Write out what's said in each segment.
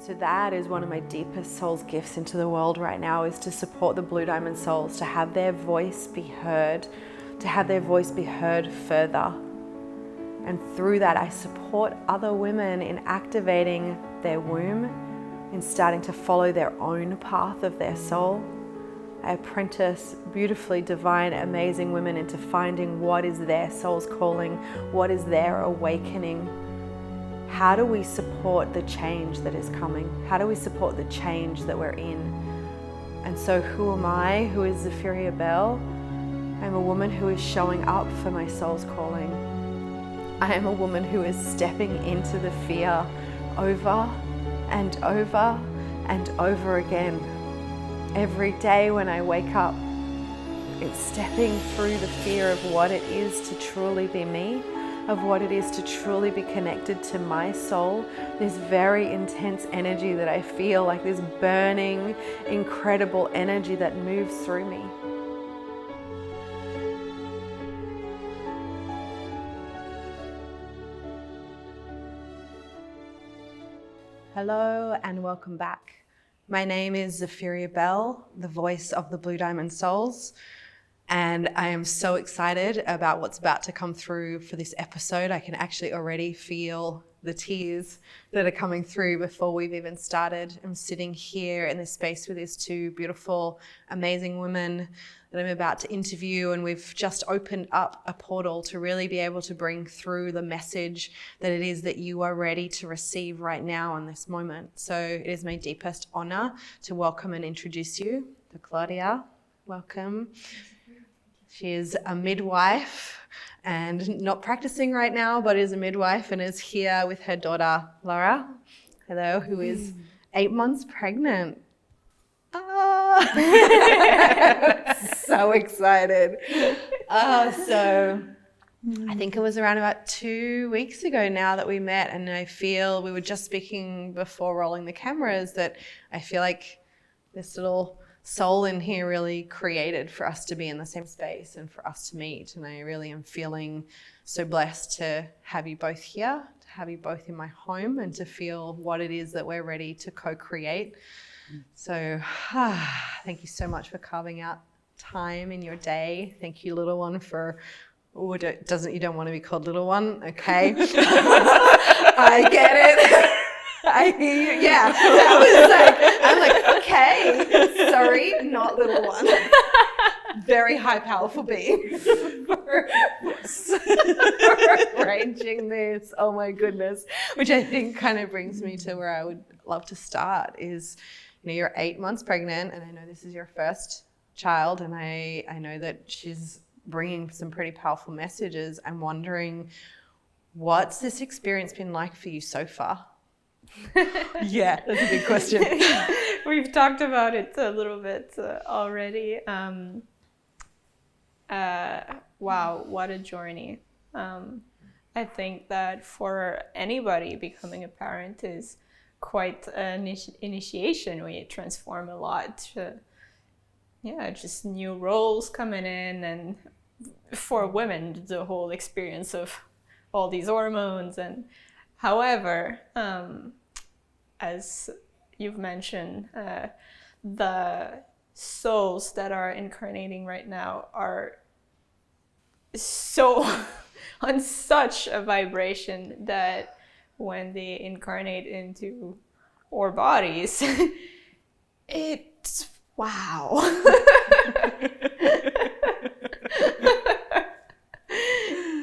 So that is one of my deepest soul's gifts into the world right now, is to support the Blue Diamond souls, to have their voice be heard, further. And through that, I support other women in activating their womb, in starting to follow their own path of their soul. I apprentice beautifully divine, amazing women into finding what is their soul's calling, what is their awakening. How do we support the change that is coming? How do we support the change that we're in? And so who am I? Who is Zephyria Bell? I'm a woman who is showing up for my soul's calling. I am a woman who is stepping into the fear over and over and over again. Every day when I wake up, it's stepping through the fear of what it is to truly be me, of what it is to truly be connected to my soul, this very intense energy that I feel, like this burning, incredible energy that moves through me. Hello and welcome back. My name is Zephyria Bell, the voice of the Blue Diamond Souls. And I am so excited about what's about to come through for this episode. I can actually already feel the tears that are coming through before we've even started. I'm sitting here in this space with these two beautiful, amazing women that I'm about to interview, and we've just opened up a portal to really be able to bring through the message that it is that you are ready to receive right now in this moment. So it is my deepest honor to welcome and introduce you to Claudia. Welcome. She is a midwife and not practicing right now, but is a midwife and is here with her daughter, Laura, hello, who is 8 months pregnant. So excited. So I think it was around about 2 weeks ago now that we met, and I feel we were just speaking before rolling the cameras that I feel like this little soul in here really created for us to be in the same space and for us to meet. And I really am feeling so blessed to have you both here, to have you both in my home, and to feel what it is that we're ready to co-create. So thank you so much for carving out time in your day. Thank you, little one, for you don't want to be called little one, okay? I get it. I hear you. Yeah, that was I'm like, okay, sorry, not little one. Very high, powerful being for arranging this. Oh my goodness. Which I think kind of brings me to where I would love to start is, you're 8 months pregnant, and I know this is your first child, and I know that she's bringing some pretty powerful messages. I'm wondering, what's this experience been like for you so far? Yeah, that's a big question. We've talked about it a little bit already. Wow, what a journey. I think that for anybody, becoming a parent is quite an initiation. We transform a lot. Just new roles coming in, and for women, the whole experience of all these hormones. And however, as you've mentioned, the souls that are incarnating right now are so on such a vibration that when they incarnate into our bodies, it's wow.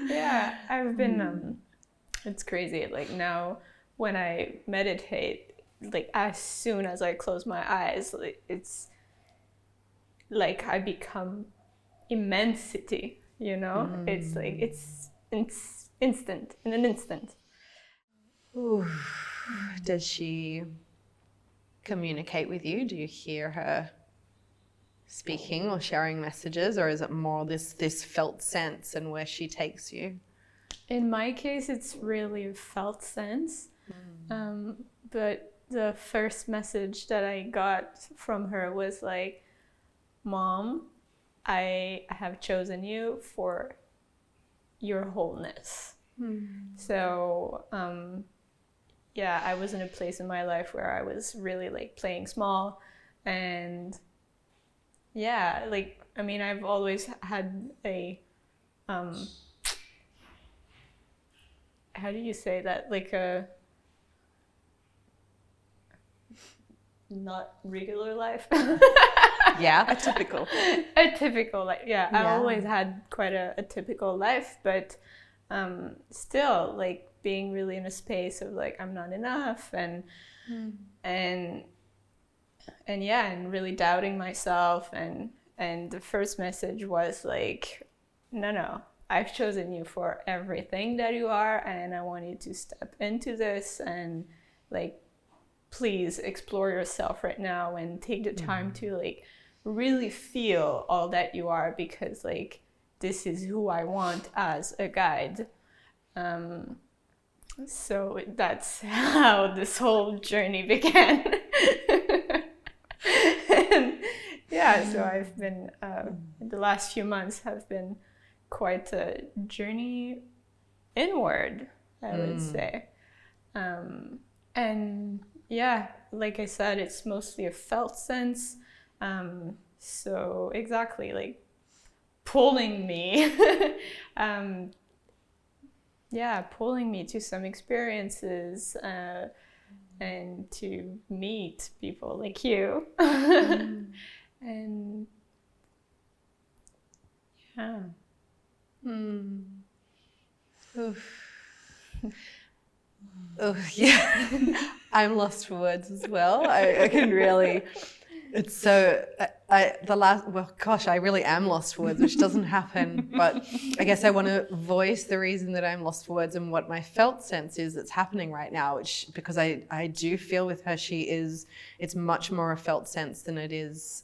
Yeah, I've been it's crazy. Like now when I meditate, like as soon as I close my eyes, like, it's like I become immensity, It's like it's instant, in an instant. Ooh. Does she communicate with you? Do you hear her speaking or sharing messages, or is it more this felt sense and where she takes you? In my case, it's really a felt sense. But the first message that I got from her was like, Mom, I have chosen you for your wholeness. So yeah, I was in a place in my life where I was really like playing small, and yeah, like, I mean, I've always had a how do you say that, like a not regular life. Yeah, atypical. A typical life, yeah. I always had quite a typical life, but still, like, being really in a space of like, I'm not enough, and yeah, and really doubting myself, and the first message was like, no, I've chosen you for everything that you are, and I want you to step into this, and like, please explore yourself right now and take the time to like really feel all that you are, because like, this is who I want as a guide. So that's how this whole journey began. And yeah, so I've been the last few months have been quite a journey inward, I would say. And yeah, like I said, it's mostly a felt sense. So exactly, like, pulling me, pulling me to some experiences, and to meet people like you. And yeah. Oh, yeah. I'm lost for words as well. I can really, it's so, I really am lost for words, which doesn't happen. But I guess I want to voice the reason that I'm lost for words and what my felt sense is that's happening right now, because I do feel with her, it's much more a felt sense than it is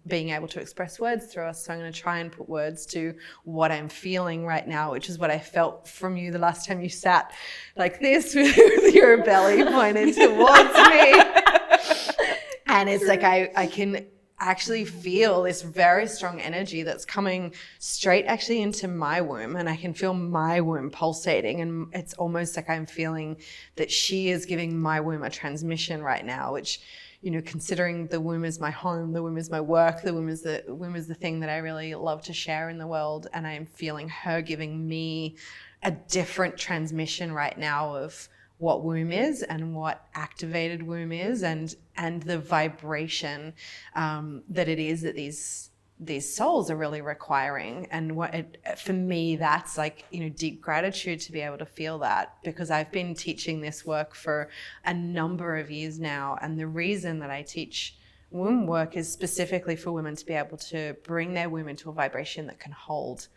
being able to express words through us. So I'm going to try and put words to what I'm feeling right now, which is what I felt from you the last time you sat like this with your belly pointed towards me. And it's like I can actually feel this very strong energy that's coming straight actually into my womb, and I can feel my womb pulsating, and it's almost like I'm feeling that she is giving my womb a transmission right now, which, you know, considering the womb is my home, the womb is my work, the womb is the thing that I really love to share in the world, and I'm feeling her giving me a different transmission right now of what womb is and what activated womb is, and the vibration that it is that these souls are really requiring. And for me, that's like, you know, deep gratitude to be able to feel that, because I've been teaching this work for a number of years now, and the reason that I teach womb work is specifically for women to be able to bring their womb into a vibration that can hold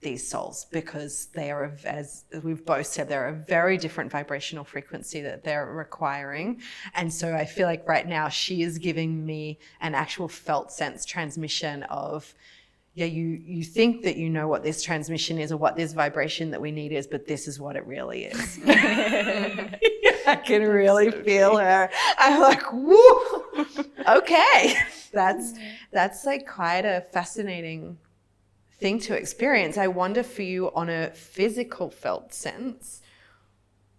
these souls, because they are, as we've both said, they're a very different vibrational frequency that they're requiring. And so I feel like right now she is giving me an actual felt sense transmission of, yeah, you think that you know what this transmission is or what this vibration that we need is, but this is what it really is. I can really feel her. I'm like, woo, okay. That's like quite a fascinating thing to experience. I wonder for you, on a physical felt sense,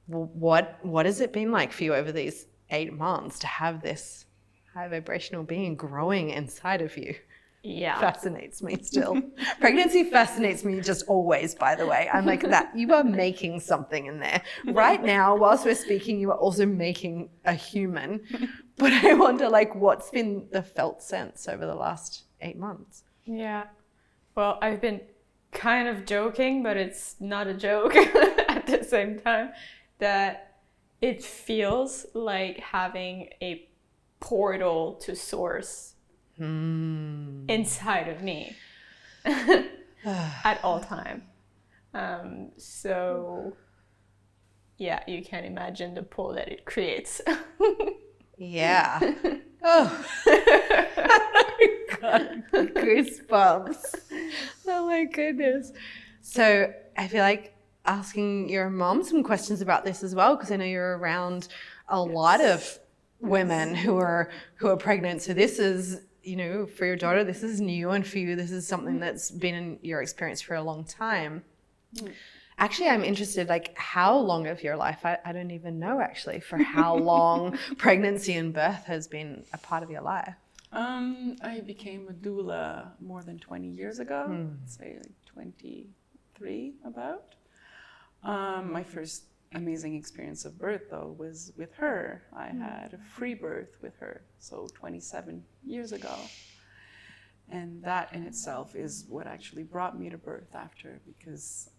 what has it been like for you over these 8 months to have this high vibrational being growing inside of you? Yeah. Fascinates me still. Pregnancy fascinates me just always, by the way. I'm like, that you are making something in there. Right now, whilst we're speaking, you are also making a human. But I wonder, like, what's been the felt sense over the last 8 months? Yeah. Well, I've been kind of joking, but it's not a joke at the same time, that it feels like having a portal to source inside of me at all time. So yeah, you can imagine the pull that it creates. Yeah. Oh. God, goosebumps. Oh my goodness. So I feel like asking your mom some questions about this as well, because I know you're around a lot of women who are pregnant. So this is, you know, for your daughter, this is new, and for you, this is something that's been in your experience for a long time. Actually, I'm interested, like, how long of your life, I don't even know actually, for how long pregnancy and birth has been a part of your life. I became a doula more than 20 years ago, say like 23 about. My first amazing experience of birth, though, was with her. I had a free birth with her, so 27 years ago. And that in itself is what actually brought me to birth after, because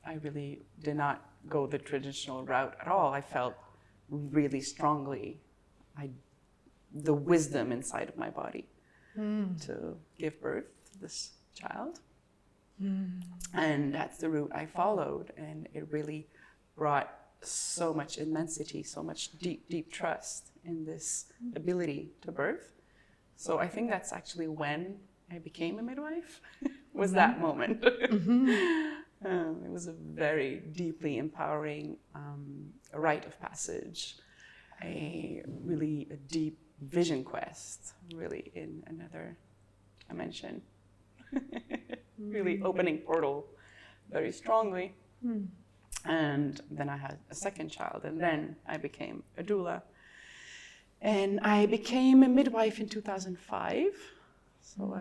I really did not go the traditional route at all. I felt really strongly the wisdom inside of my body to give birth to this child. And that's the route I followed, and it really brought so much immensity, so much deep, deep trust in this ability to birth. So I think that's actually when I became a midwife, was that moment. It was a very deeply empowering rite of passage, a deep vision quest, really in another dimension. Really opening portal very strongly. And then I had a second child, and then I became a doula. And I became a midwife in 2005. So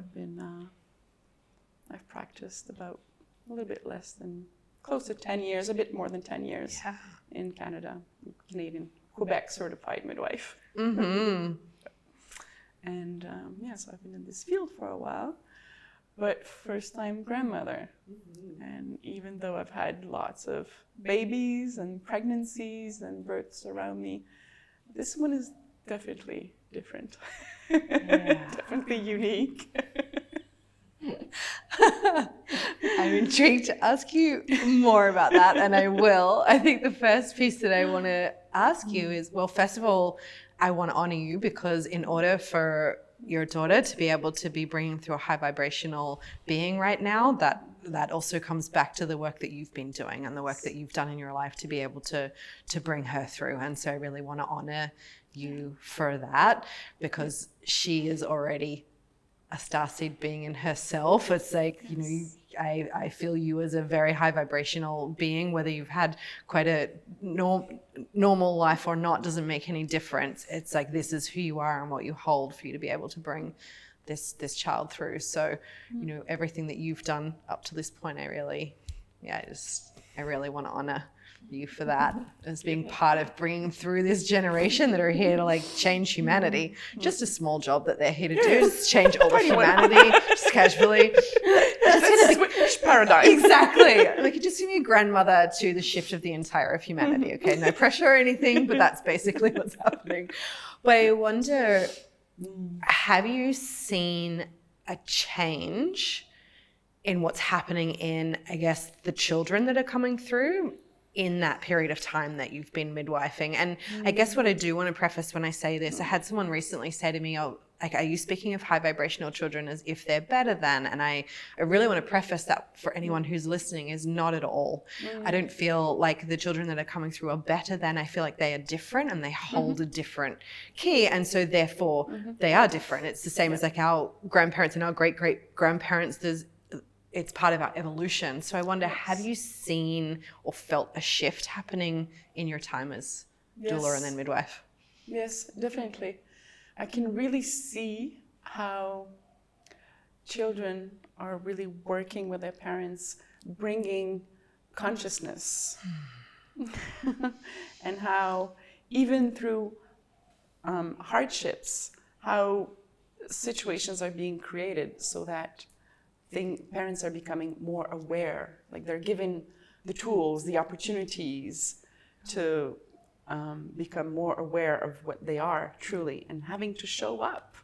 I've practiced about a little bit less than, close to 10 years, a bit more than 10 years in Canada, Canadian, Quebec certified midwife. And so I've been in this field for a while, but first time grandmother. And even though I've had lots of babies and pregnancies and births around me, this one is definitely different. Definitely unique. I'm intrigued to ask you more about that, and I will. I think the first piece that I want to ask you is, well, first of all, I want to honor you, because in order for your daughter to be able to be bringing through a high vibrational being right now, that also comes back to the work that you've been doing and the work that you've done in your life to be able to bring her through. And so I really want to honor you for that, because she is already a starseed being in herself. It's like, you know, I feel you as a very high vibrational being, whether you've had quite a normal life or not, doesn't make any difference. It's like, this is who you are and what you hold for you to be able to bring this child through. So, you know, everything that you've done up to this point, I really want to honor you for that, as being part of bringing through this generation that are here to like change humanity. Just a small job that they're here to do, just change all of humanity, just casually. Switch paradigm. Exactly. Like, you just give me a grandmother to the shift of the entire of humanity. Okay, no pressure or anything, but that's basically what's happening. But I wonder, have you seen a change in what's happening in, I guess, the children that are coming through in that period of time that you've been midwifing? And I guess what I do want to preface when I say this, I had someone recently say to me, oh, like, are you speaking of high vibrational children as if they're better than? And I really want to preface that for anyone who's listening, is not at all. I don't feel like the children that are coming through are better than. I feel like they are different and they hold a different key. And so therefore they are different. It's the same as like our grandparents and our great-great-grandparents. It's part of our evolution. So I wonder, have you seen or felt a shift happening in your time as doula and then midwife? Yes, definitely. I can really see how children are really working with their parents, bringing consciousness. And how even through hardships, how situations are being created so that parents are becoming more aware, like they're given the tools, the opportunities to become more aware of what they are truly, and having to show up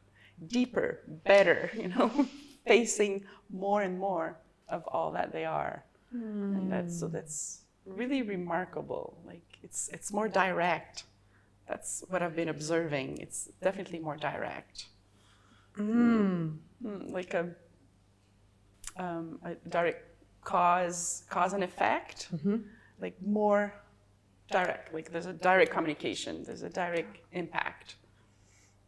deeper, better, you know, facing more and more of all that they are. And that's really remarkable. Like, it's more direct. That's what I've been observing. It's definitely more direct. Like a direct cause and effect, like more direct, like there's a direct communication, there's a direct impact.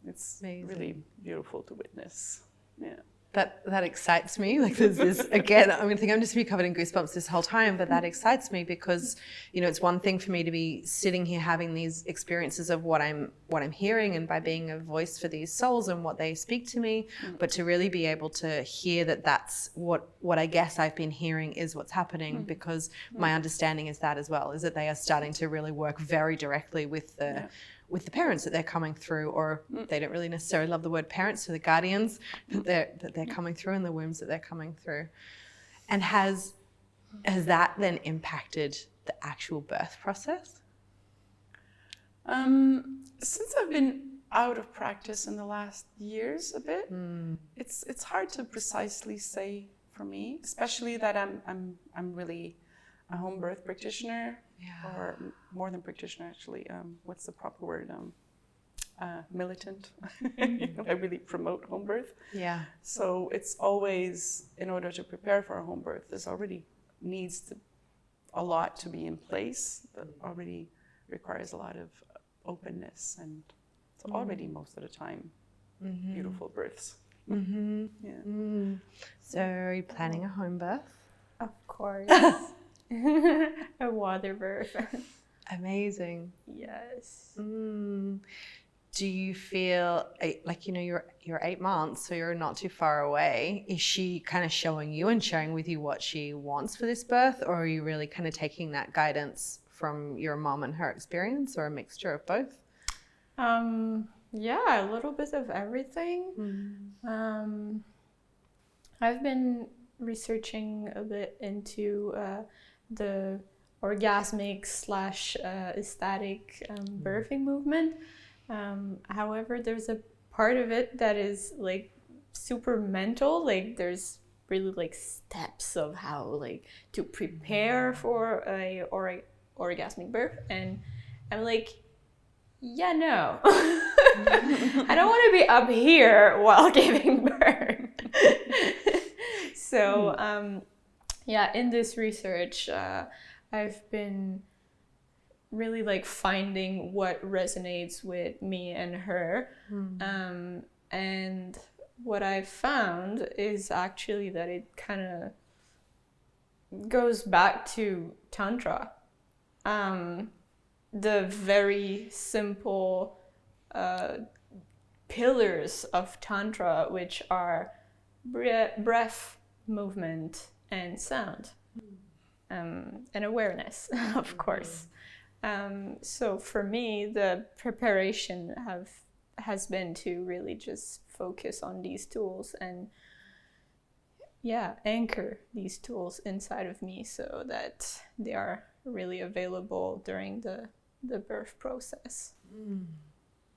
It's amazing. Really beautiful to witness. Yeah. That excites me. Like there's this again. I think I'm just be covered in goosebumps this whole time, but that excites me because it's one thing for me to be sitting here having these experiences of what I'm hearing, and by being a voice for these souls and what they speak to me, but to really be able to hear that that's what I guess I've been hearing is what's happening, because my understanding is that as well, is that they are starting to really work very directly with the parents that they're coming through, or they don't really necessarily love the word parents, so the guardians that they're coming through, and the wombs that they're coming through. And has that then impacted the actual birth process? Since I've been out of practice in the last years a bit, it's hard to precisely say for me, especially that I'm really a home birth practitioner. Yeah. Or more than practitioner, actually. What's the proper word? Militant. I really promote home birth. Yeah. So it's always, in order to prepare for a home birth, there's already a lot to be in place. That already requires a lot of openness, and it's already most of the time beautiful births. Yeah. So are you planning a home birth? Of course. A water birth. Amazing. Yes. Do you feel like you're 8 months, so you're not too far away? Is she kind of showing you and sharing with you what she wants for this birth, or are you really kind of taking that guidance from your mom and her experience, or a mixture of both? Yeah, a little bit of everything. I've been researching a bit into the orgasmic / ecstatic birthing movement. However, there's a part of it that is like super mental. Like there's really like steps of how like to prepare for a orgasmic birth, and I'm like, yeah, no. I don't want to be up here while giving birth. So yeah, in this research, I've been really like finding what resonates with me and her. And what I found is actually that it kind of goes back to Tantra. The very simple pillars of Tantra, which are breath, movement, and sound, and awareness, of course. So for me, the preparation has been to really just focus on these tools and anchor these tools inside of me so that they are really available during the birth process.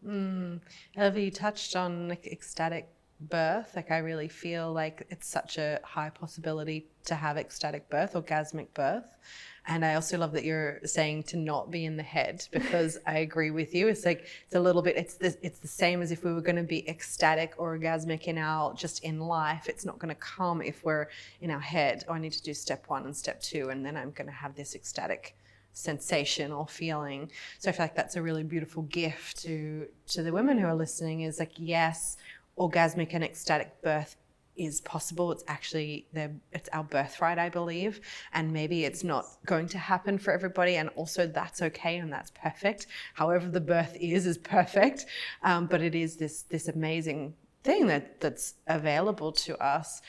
Elva, you touched on like ecstatic birth. Like I really feel like it's such a high possibility to have ecstatic birth, orgasmic birth. And I also love that you're saying to not be in the head, because I agree with you. It's like, it's a little bit, it's the same as if we were going to be ecstatic or orgasmic just in life. It's not going to come if we're in our head. Oh, I need to do step 1 and step 2, and then I'm going to have this ecstatic sensation or feeling. So I feel like that's a really beautiful gift to the women who are listening, is like, yes, orgasmic and ecstatic birth is possible. It's actually it's our birthright, I believe, and maybe it's not going to happen for everybody, and also that's okay and that's perfect. However the birth is perfect, but it is this amazing thing that's available to us,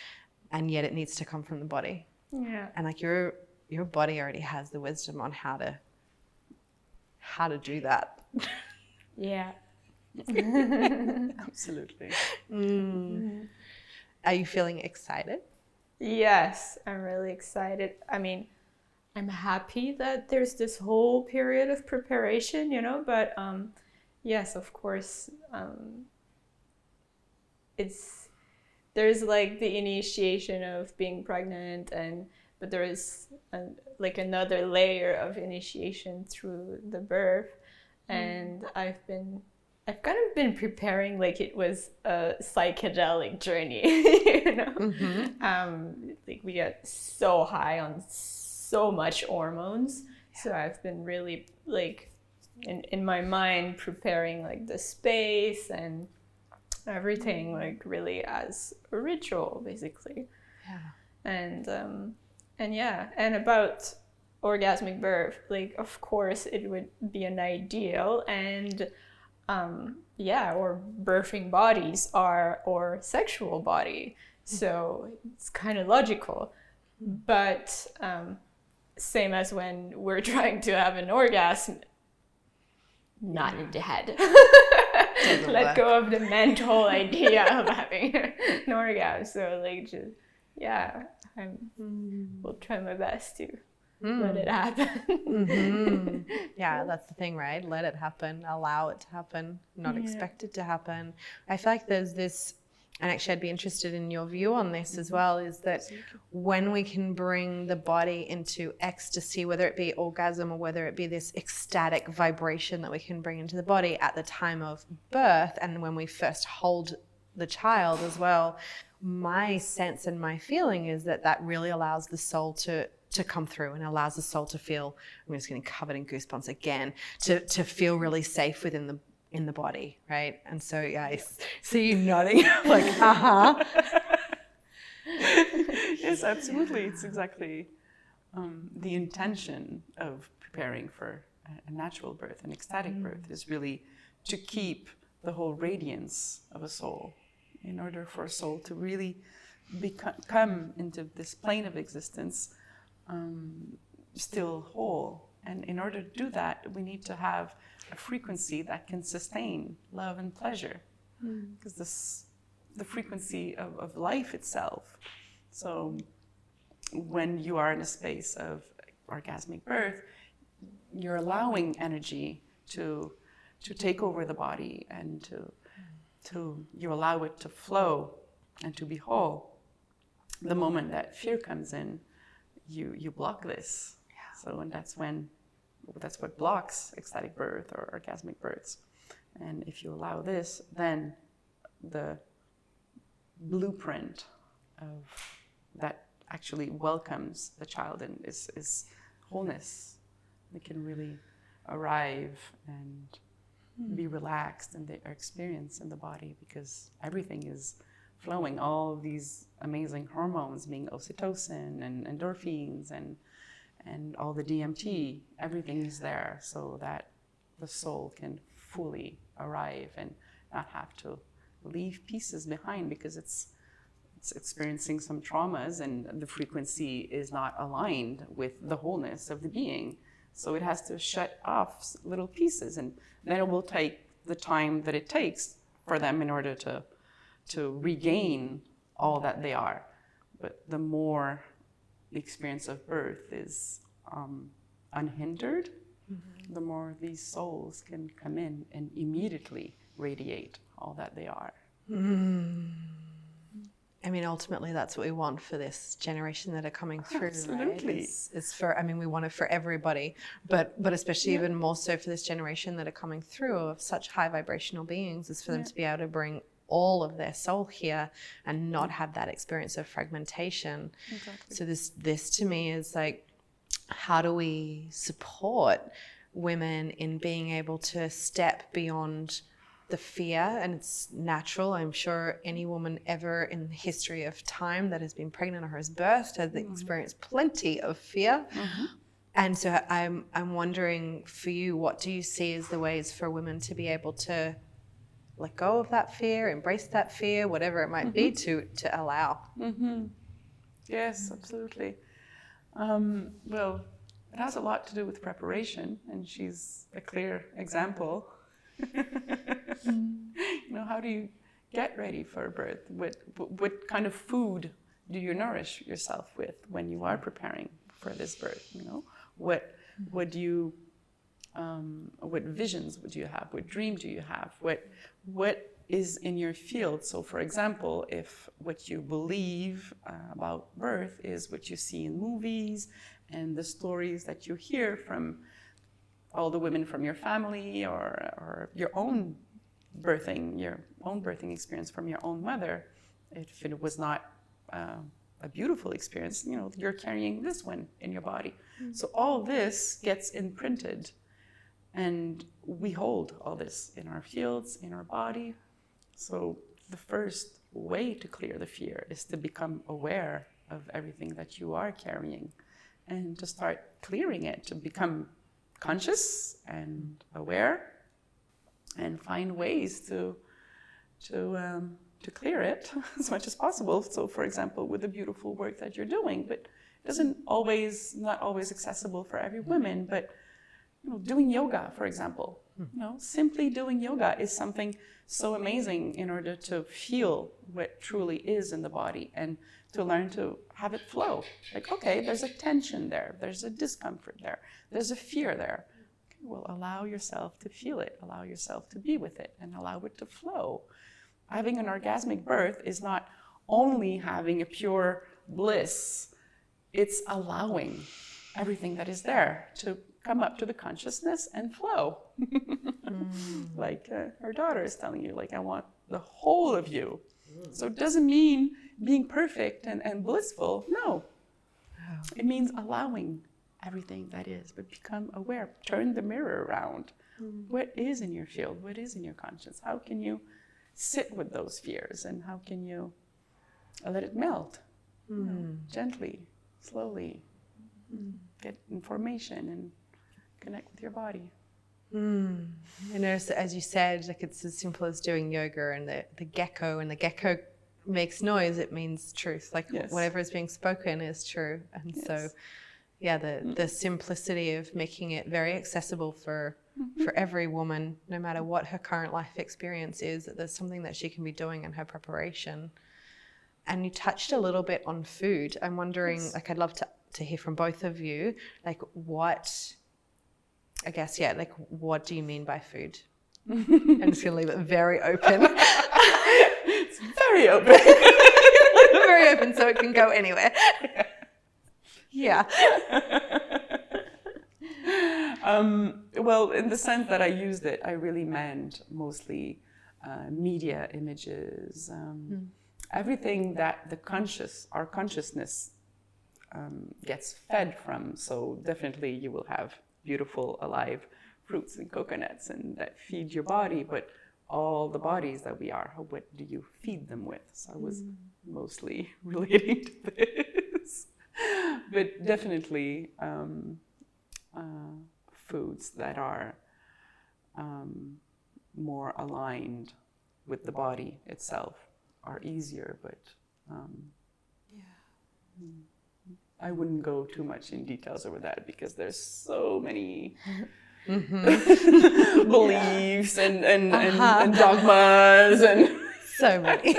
and yet it needs to come from the body. Yeah. And like your body already has the wisdom on how to do that. Yeah. Absolutely. Are you feeling excited? Yes, I'm really excited. I mean, I'm happy that there's this whole period of preparation, but yes, of course, there's like the initiation of being pregnant, but there is like another layer of initiation through the birth, and I've kind of been preparing like it was a psychedelic journey, like we get so high on so much hormones. So I've been really like in my mind preparing like the space and everything like really as a ritual, basically. And yeah, and about orgasmic birth, like of course it would be an ideal, and or birthing bodies are our sexual body, so it's kind of logical. But same as when we're trying to have an orgasm, not in the head. Let go of the mental idea of having an orgasm. So like, just will try my best to let it happen. Yeah, that's the thing, right? Let it happen, allow it to happen, not expect it to happen. I feel like there's this, and actually I'd be interested in your view on this as well, is that when we can bring the body into ecstasy, whether it be orgasm or whether it be this ecstatic vibration that we can bring into the body at the time of birth, and when we first hold the child as well, my sense and my feeling is that that really allows the soul to come through and allows the soul to feel, I'm just getting covered in goosebumps again, to feel really safe within the body, right? And so I see you nodding like, Yes, absolutely. It's exactly the intention of preparing for a natural birth, an ecstatic birth, is really to keep the whole radiance of a soul, in order for a soul to really come into this plane of existence still whole. And in order to do that, we need to have a frequency that can sustain love and pleasure, because the frequency of life itself. So when you are in a space of orgasmic birth, you're allowing energy to take over the body, and you allow it to flow and to be whole. The moment that fear comes in, you block this. So, and that's what blocks ecstatic birth or orgasmic births. And if you allow this, then the blueprint of that actually welcomes the child and is wholeness. They can really arrive and be relaxed in their experience in the body, because everything is flowing. All of these amazing hormones, being oxytocin and endorphins and all the DMT, everything is there, so that the soul can fully arrive and not have to leave pieces behind, because it's experiencing some traumas and the frequency is not aligned with the wholeness of the being. So it has to shut off little pieces, and then it will take the time that it takes for them in order to regain all that they are. But the more the experience of birth is unhindered, the more these souls can come in and immediately radiate all that they are. I mean, ultimately, that's what we want for this generation that are coming through. Absolutely. Right? It's for, I mean, we want it for everybody, but especially even more so for this generation that are coming through of such high vibrational beings, is for them to be able to bring all of their soul here and not have that experience of fragmentation. Exactly. So this to me is like, how do we support women in being able to step beyond the fear? And it's natural. I'm sure any woman ever in the history of time that has been pregnant or has birthed has experienced plenty of fear. And so I'm wondering for you, what do you see as the ways for women to be able to let go of that fear, embrace that fear, whatever it might be, to allow? Yes, absolutely. Well, it has a lot to do with preparation, and she's a clear example. How do you get ready for birth? What kind of food do you nourish yourself with when you are preparing for this birth? What visions would you have? What dream do you have? What is in your field? So, for example, if what you believe about birth is what you see in movies and the stories that you hear from all the women from your family, or your own birthing experience from your own mother, if it was not a beautiful experience, you're carrying this one in your body. So all this gets imprinted, and we hold all this in our fields, in our body. So the first way to clear the fear is to become aware of everything that you are carrying and to start clearing it, to become conscious and aware and find ways to clear it as much as possible. So, for example, with the beautiful work that you're doing, but it not always accessible for every woman, but doing yoga, for example, simply doing yoga is something so amazing in order to feel what truly is in the body and to learn to have it flow. Like, okay, there's a tension there, there's a discomfort there, there's a fear there. Okay, well, allow yourself to feel it, allow yourself to be with it, and allow it to flow. Having an orgasmic birth is not only having a pure bliss, it's allowing everything that is there to come up to the consciousness and flow. Like her daughter is telling you, like, I want the whole of you. So it doesn't mean being perfect and blissful. No. It means allowing everything that is, but become aware. Turn the mirror around. What is in your field? What is in your conscience? How can you sit with those fears, and how can you let it melt? Gently, slowly. Get information and connect with your body. I noticed that, as you said, like, it's as simple as doing yoga, and the gecko, and the gecko makes noise, it means truth. Like, yes. Whatever is being spoken is true. And yes. So, yeah, the simplicity of making it very accessible for every woman, no matter what her current life experience is, that there's something that she can be doing in her preparation. And you touched a little bit on food. I'm wondering, yes. Like, I'd love to hear from both of you, like, what do you mean by food? I'm just going to leave it very open. It's very open. Very open, so it can go anywhere. Yeah. Well, in the sense that I used it, I really meant mostly media images, everything that our consciousness gets fed from. So definitely you will have beautiful, alive fruits and coconuts, and that feed your body, but all the bodies that we are, what do you feed them with? So I was mostly relating to this. But definitely foods that are more aligned with the body itself are easier, but I wouldn't go too much in details over that, because there's so many beliefs and dogmas and so many.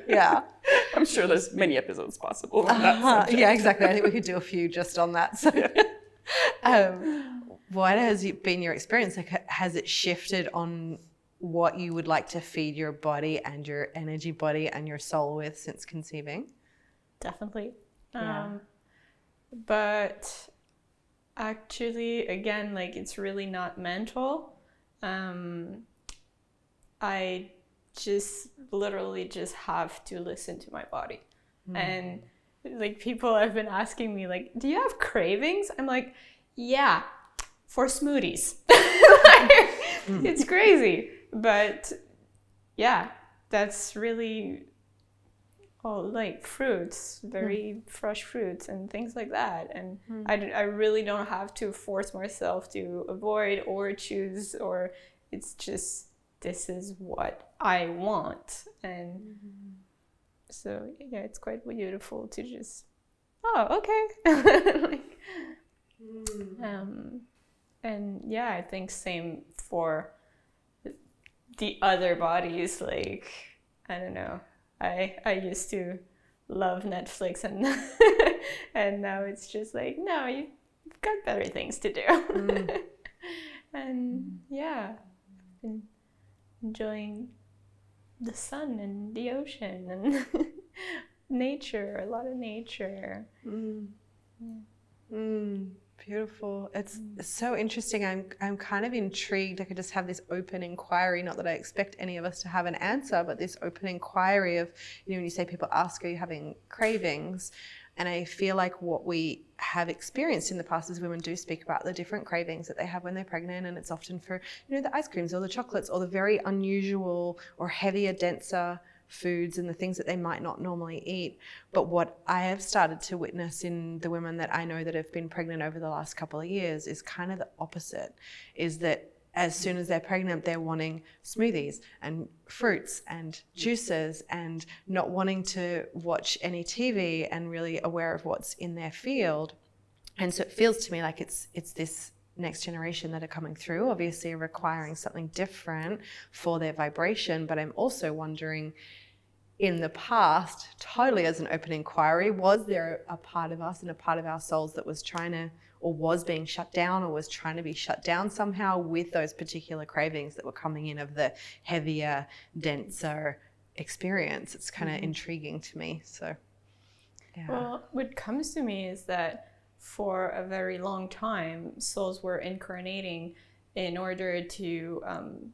Yeah. I'm sure there's many episodes possible on that subject. Yeah, exactly. I think we could do a few just on that. So, what has been your experience? Like, has it shifted on what you would like to feed your body and your energy body and your soul with since conceiving? Definitely. But actually, again, like, it's really not mental. I just literally just have to listen to my body. And like, people have been asking me, like, do you have cravings? I'm like, yeah, for smoothies. It's crazy. But yeah, that's really like fruits, very fresh fruits and things like that. And I really don't have to force myself to avoid or choose, or it's just, this is what I want. And so, yeah, it's quite beautiful to just, okay. Like, and yeah, I think same for the other bodies. Like, I don't know, I used to love Netflix, and and now it's just like, no, you've got better things to do. And yeah, I've been enjoying the sun and the ocean and nature, a lot of nature. Beautiful. It's so interesting. I'm kind of intrigued. I could just have this open inquiry, not that I expect any of us to have an answer, but this open inquiry of, when you say people ask, are you having cravings? And I feel like what we have experienced in the past is women do speak about the different cravings that they have when they're pregnant, and it's often for, the ice creams or the chocolates or the very unusual or heavier, denser foods and the things that they might not normally eat. But what I have started to witness in the women that I know that have been pregnant over the last couple of years is kind of the opposite, is that as soon as they're pregnant, they're wanting smoothies and fruits and juices and not wanting to watch any TV and really aware of what's in their field. And so it feels to me like it's this next generation that are coming through, obviously requiring something different for their vibration. But I'm also wondering, in the past, totally as an open inquiry, was there a part of us and a part of our souls that was trying to, or was being shut down, or was trying to be shut down somehow with those particular cravings that were coming in of the heavier, denser experience? It's kind of intriguing to me. So, yeah. Well, what comes to me is that for a very long time, souls were incarnating in order to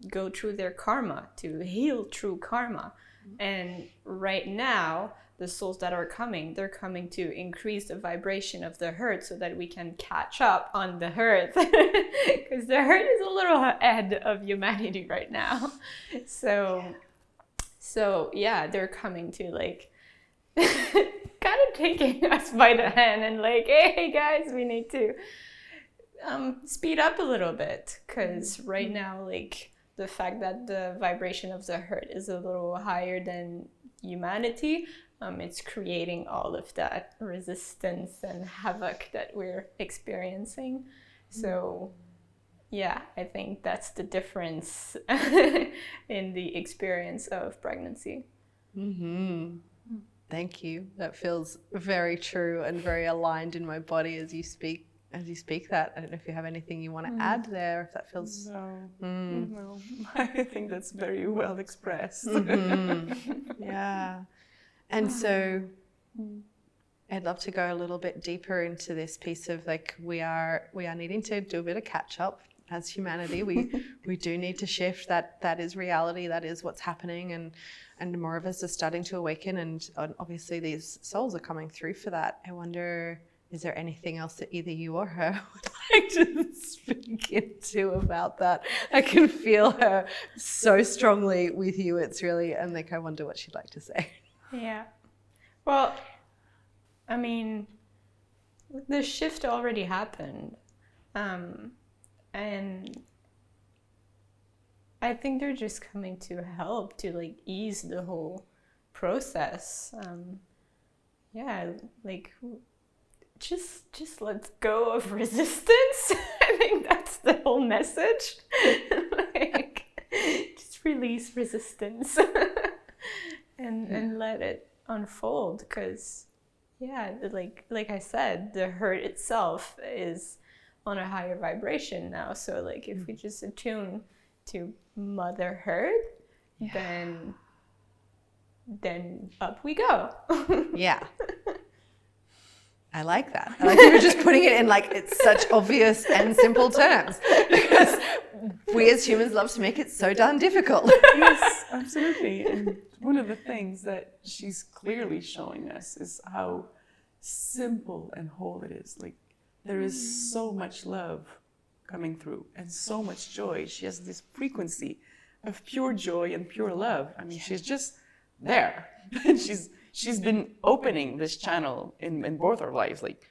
go through their karma, to heal through karma. And right now, the souls that are coming, they're coming to increase the vibration of the hurt so that we can catch up on the hurt. Because the hurt is a little ahead of humanity right now. So yeah, they're coming to like kind of taking us by the hand and like, hey guys, we need to speed up a little bit. Because right now, like, the fact that the vibration of the hurt is a little higher than humanity, it's creating all of that resistance and havoc that we're experiencing. So yeah, I think that's the difference in the experience of pregnancy. Mm-hmm. Thank you. That feels very true and very aligned in my body as you speak that. I don't know if you have anything you want to add there, if that feels... No, I think that's very well expressed. Yeah. And so I'd love to go a little bit deeper into this piece of like, we are needing to do a bit of catch up as humanity. We do need to shift. That is reality. That is what's happening. And more of us are starting to awaken, and obviously these souls are coming through for that. I wonder, is there anything else that either you or her would like to speak into about that? I can feel her so strongly with you. It's really, and like, I wonder what she'd like to say. Yeah. Well, I mean, the shift already happened. And I think they're just coming to help to like ease the whole process. Yeah, like just let go of resistance. I think that's the whole message. Like, just release resistance and let it unfold. Because yeah, like I said, the hurt itself is on a higher vibration now. So like if we just attune to mother hurt, then up we go. Yeah. I like that. I like that you're just putting it in like it's such obvious and simple terms, because we as humans love to make it so darn difficult. Yes, absolutely. And one of the things that she's clearly showing us is how simple and whole it is. Like, there is so much love coming through and so much joy. She has this frequency of pure joy and pure love. I mean, she's just there. And she's been opening this channel in both our lives, like,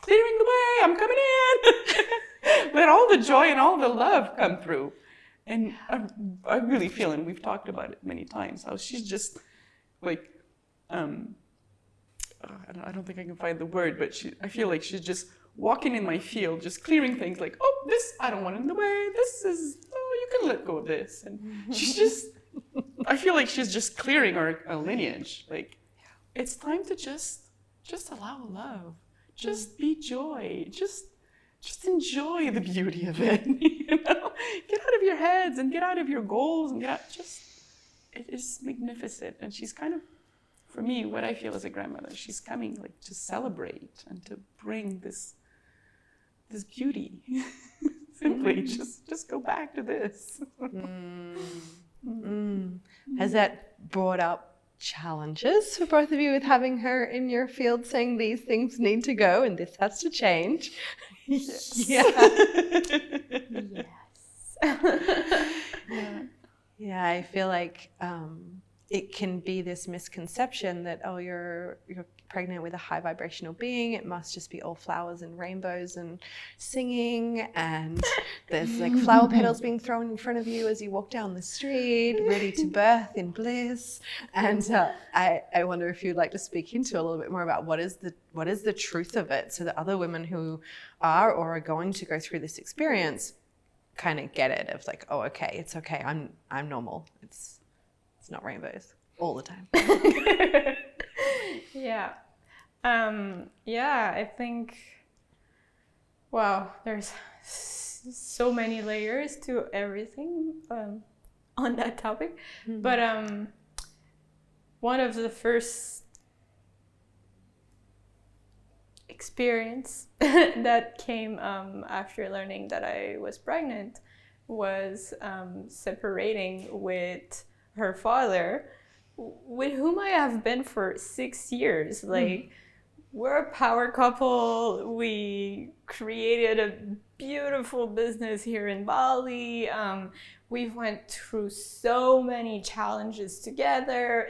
clearing the way, I'm coming in. Let all the joy and all the love come through. And I really feel, and we've talked about it many times, how she's just like, I don't think I can find the word, but I feel like she's just walking in my field, just clearing things like, oh, this, I don't want it in the way. This is, oh, you can let go of this. And she's just, I feel like she's just clearing our lineage. Like, it's time to just allow love. Just be joy. Just enjoy the beauty of it. You know, get out of your heads and get out of your goals and it is magnificent. And she's kind of, for me, what I feel as a grandmother, she's coming like to celebrate and to bring this beauty. Simply just go back to this. Has that brought up challenges for both of you with having her in your field saying these things need to go and this has to change. Yes. Yeah, I feel like it can be this misconception that, oh, you're pregnant with a high vibrational being, it must just be all flowers and rainbows and singing, and there's like flower petals being thrown in front of you as you walk down the street, ready to birth in bliss. And I wonder if you'd like to speak into a little bit more about what is the truth of it, so that other women who are or are going to go through this experience kind of get it, of like, oh, okay, it's okay, I'm normal, it's not rainbows all the time. I think, wow, there's so many layers to everything on that topic. Mm-hmm. But one of the first experience that came after learning that I was pregnant was separating with her father, with whom I have been for 6 years. Like, we're a power couple. We created a beautiful business here in Bali. We've went through so many challenges together.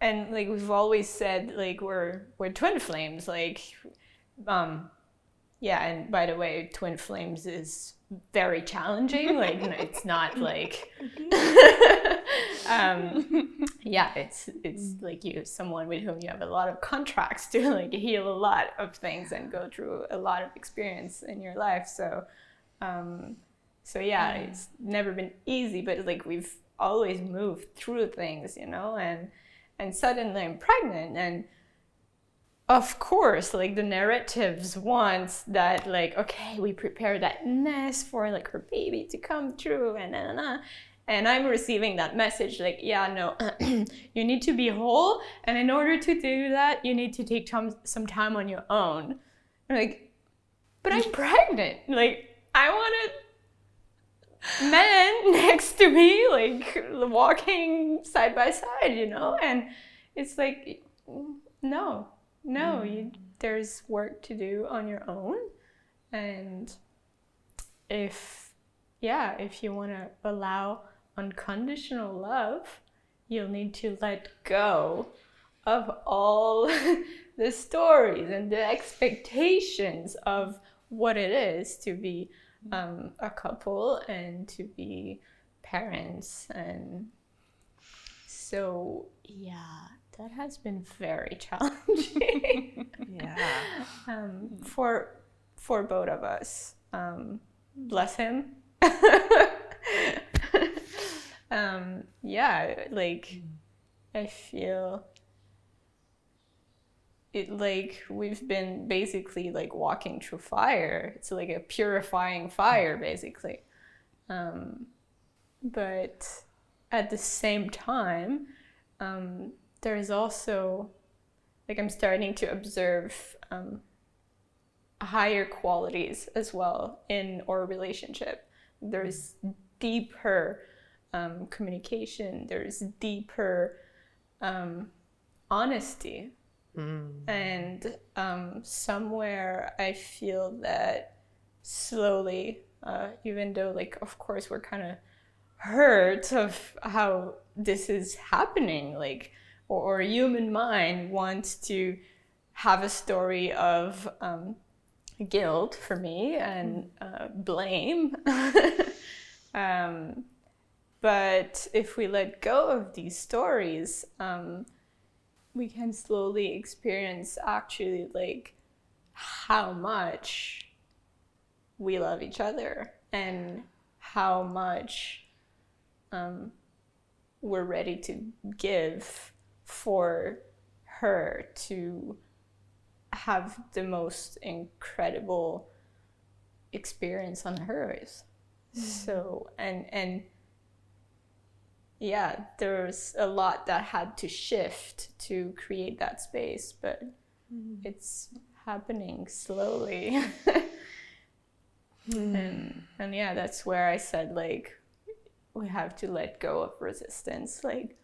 And we've always said, like, we're twin flames. And by the way, twin flames is very challenging. Like, it's not like it's like you have someone with whom you have a lot of contracts to like heal a lot of things and go through a lot of experience in your life. So it's never been easy, but like we've always moved through things, and suddenly I'm pregnant, and of course, like the narratives want that, like, okay, we prepare that nest for like her baby to come through, and I'm receiving that message, like, you need to be whole, and in order to do that, you need to take some time on your own. I'm like, but I'm pregnant. Like, I want a man next to me, like walking side by side, and it's like, no, there's work to do on your own. And if you want to allow unconditional love, you'll need to let go of all the stories and the expectations of what it is to be a couple and to be parents. And so that has been very challenging. For both of us. Bless him. I feel it like we've been basically like walking through fire. It's like a purifying fire, basically. But at the same time, there's also, like, I'm starting to observe higher qualities as well in our relationship. There's deeper communication, there's deeper honesty. And somewhere I feel that slowly, even though, like, of course we're kind of hurt of how this is happening, like, or human mind wants to have a story of guilt for me and blame. But if we let go of these stories, we can slowly experience actually like how much we love each other and how much we're ready to give for her to have the most incredible experience on hers. So, and yeah, there's a lot that had to shift to create that space, but it's happening slowly. And yeah, that's where I said, like, we have to let go of resistance. Like,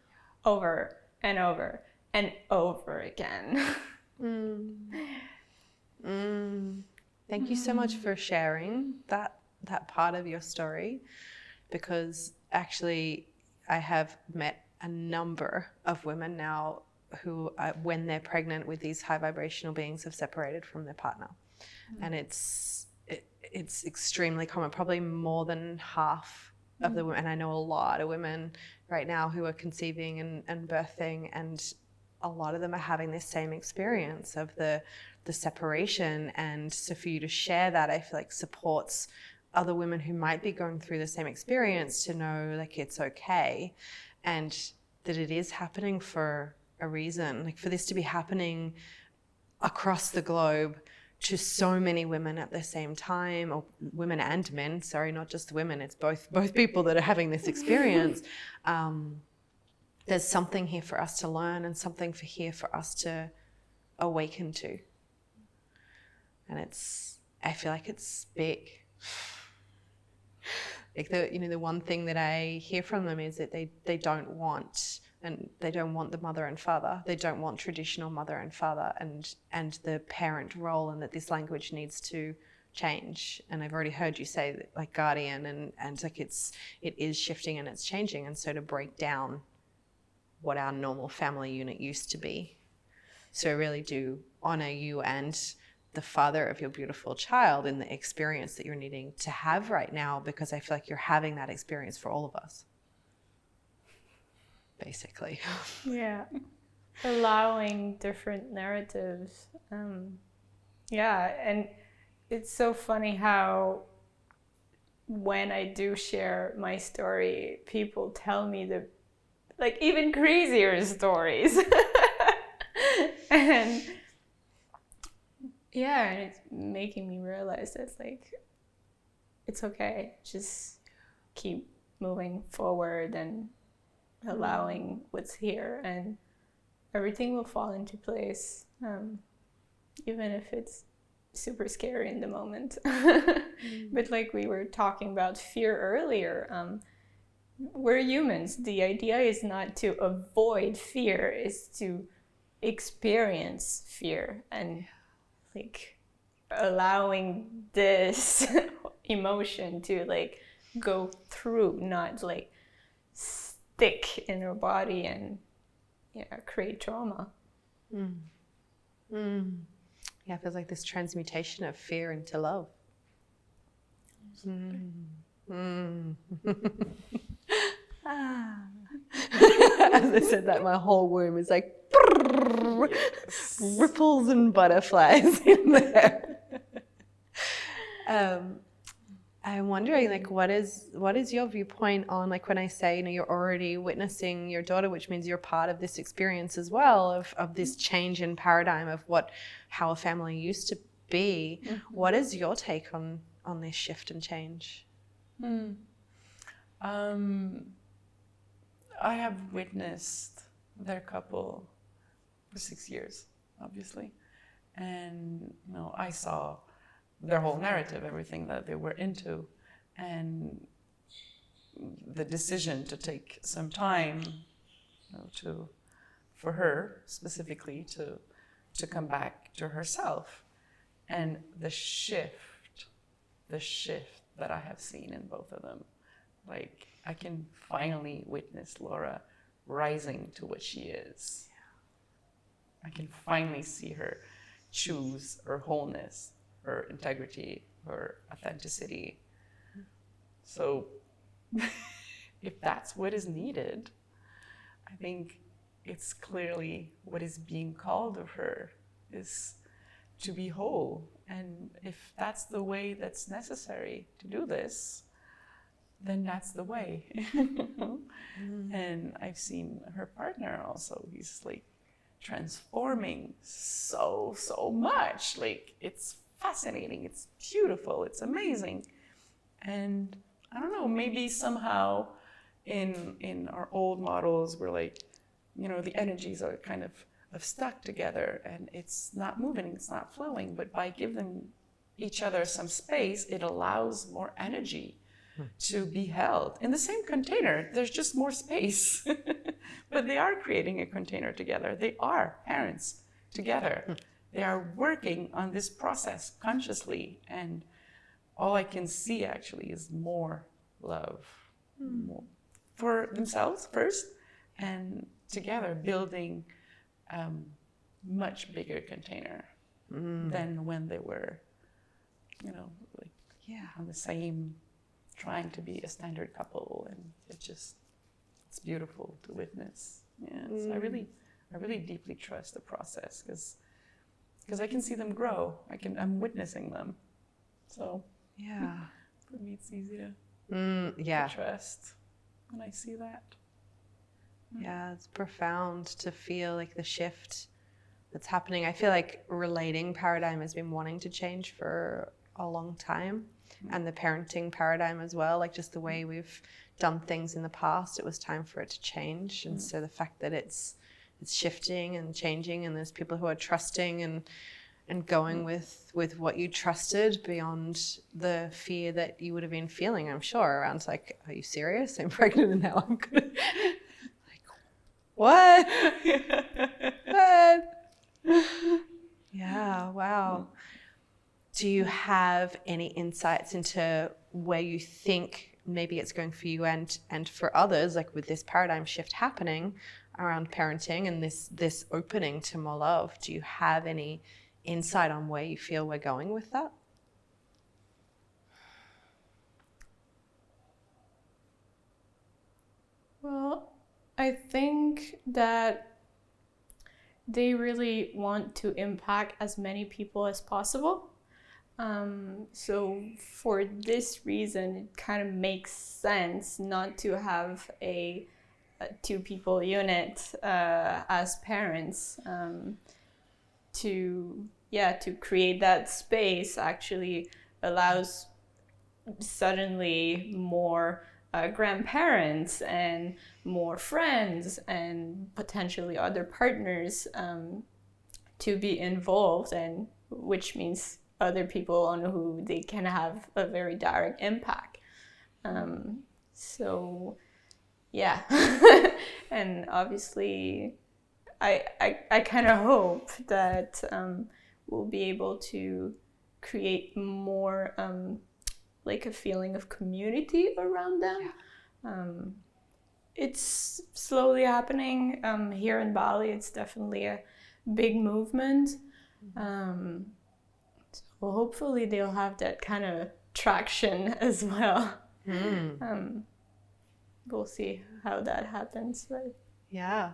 over and over and over again. Thank you so much for sharing that part of your story, because actually I have met a number of women now who, when they're pregnant with these high vibrational beings, have separated from their partner. And it's extremely common, probably more than half of the women. And I know a lot of women right now who are conceiving and birthing, and a lot of them are having this same experience of the separation. And so for you to share that, I feel like supports other women who might be going through the same experience to know like it's okay, and that it is happening for a reason. Like for this to be happening across the globe to so many women at the same time, or women and men, sorry, not just women, it's both people that are having this experience. There's something here for us to learn, and something here for us to awaken to. And I feel like it's big. Like the one thing that I hear from them is that they don't want, and they don't want the mother and father. They don't want traditional mother and father and the parent role, and that this language needs to change. And I've already heard you say that, like guardian, and like it is shifting and it's changing. And so to break down what our normal family unit used to be. So I really do honor you and the father of your beautiful child in the experience that you're needing to have right now, because I feel like you're having that experience for all of us, basically. Yeah, allowing different narratives. Yeah, and it's so funny how when I do share my story, people tell me the like even crazier stories. And yeah, and it's making me realize that like it's okay, just keep moving forward and allowing what's here, and everything will fall into place, even if it's super scary in the moment. But like we were talking about fear earlier, we're humans. The idea is not to avoid fear, is to experience fear, and like allowing this emotion to like go through, not like stick in our body and create trauma. Yeah, it feels like this transmutation of fear into love. As I said that, my whole womb is like ripples and butterflies in there. I'm wondering, like, what is your viewpoint on, like, when I say, you're already witnessing your daughter, which means you're part of this experience as well, of this change in paradigm of how a family used to be. What is your take on this shift and change? I have witnessed their couple for 6 years, obviously. And, I saw their whole narrative, everything that they were into. And the decision to take some time, for her specifically to come back to herself. And the shift that I have seen in both of them. Like, I can finally witness Laura rising to what she is. I can finally see her choose her wholeness, her integrity, her authenticity. So if that's what is needed, I think it's clearly what is being called of her is to be whole. And if that's the way that's necessary to do this, then that's the way. And I've seen her partner also. He's like transforming so much. Like, it's fascinating, it's beautiful, it's amazing. And I don't know, maybe somehow in our old models we're like, the energies are kind of stuck together and it's not moving, it's not flowing. But by giving each other some space, it allows more energy to be held in the same container. There's just more space. But they are creating a container together. They are parents together. They are working on this process consciously. And all I can see actually is more love more for themselves first, and together building much bigger container than when they were, like on the same, trying to be a standard couple. And it's beautiful to witness. Yeah, so I really deeply trust the process because I can see them grow. I'm witnessing them. So for me, it's easy to trust when I see that. Yeah, it's profound to feel like the shift that's happening. I feel like relating paradigm has been wanting to change for a long time, and the parenting paradigm as well, like just the way we've done things in the past, it was time for it to change. And so the fact that it's shifting and changing, and there's people who are trusting and going with what you trusted beyond the fear that you would have been feeling, I'm sure, around like, are you serious? I'm pregnant and now I'm gonna like, what? What? Yeah, wow. Do you have any insights into where you think maybe it's going for you and for others, like with this paradigm shift happening around parenting and this opening to more love? Do you have any insight on where you feel we're going with that? Well, I think that they really want to impact as many people as possible. So for this reason, it kind of makes sense not to have a two-people unit as parents. To create that space actually allows suddenly more grandparents and more friends and potentially other partners to be involved, and which means other people on who they can have a very direct impact. So yeah. And obviously I kind of hope that we'll be able to create more like a feeling of community around them. It's slowly happening here in Bali. It's definitely a big movement. So hopefully they'll have that kind of traction as well. We'll see how that happens. But yeah.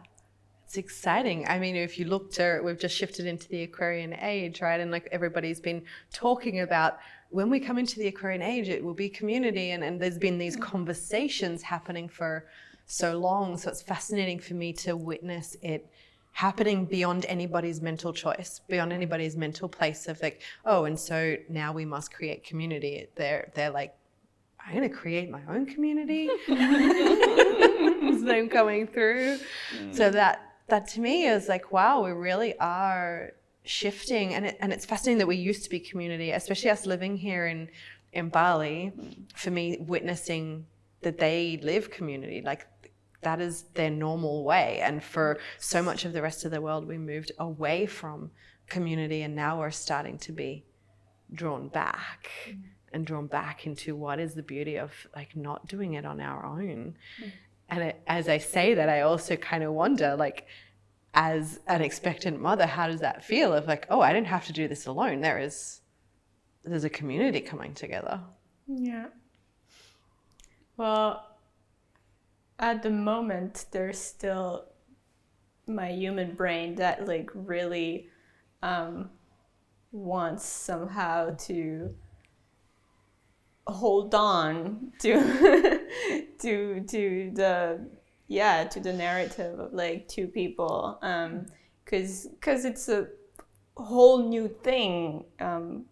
It's exciting. I mean, if you look to, we've just shifted into the Aquarian age, right? And like everybody's been talking about when we come into the Aquarian age, it will be community. And there's been these conversations happening for so long. So it's fascinating for me to witness it happening beyond anybody's mental choice, beyond anybody's mental place of like, oh, and so now we must create community. They're like, I'm going to create my own community. So I'm coming through. So that to me is like, wow, we really are shifting. And it's fascinating that we used to be community, especially us living here in Bali. For me, witnessing that they live community, like that is their normal way. And for so much of the rest of the world, we moved away from community, and now we're starting to be drawn back and drawn back into what is the beauty of like not doing it on our own. And as I say that, I also kind of wonder, like, as an expectant mother, how does that feel of like, oh, I didn't have to do this alone. There's a community coming together. Yeah. Well, at the moment, there's still my human brain that like really wants somehow to hold on to to the narrative of like two people, because it's a whole new thing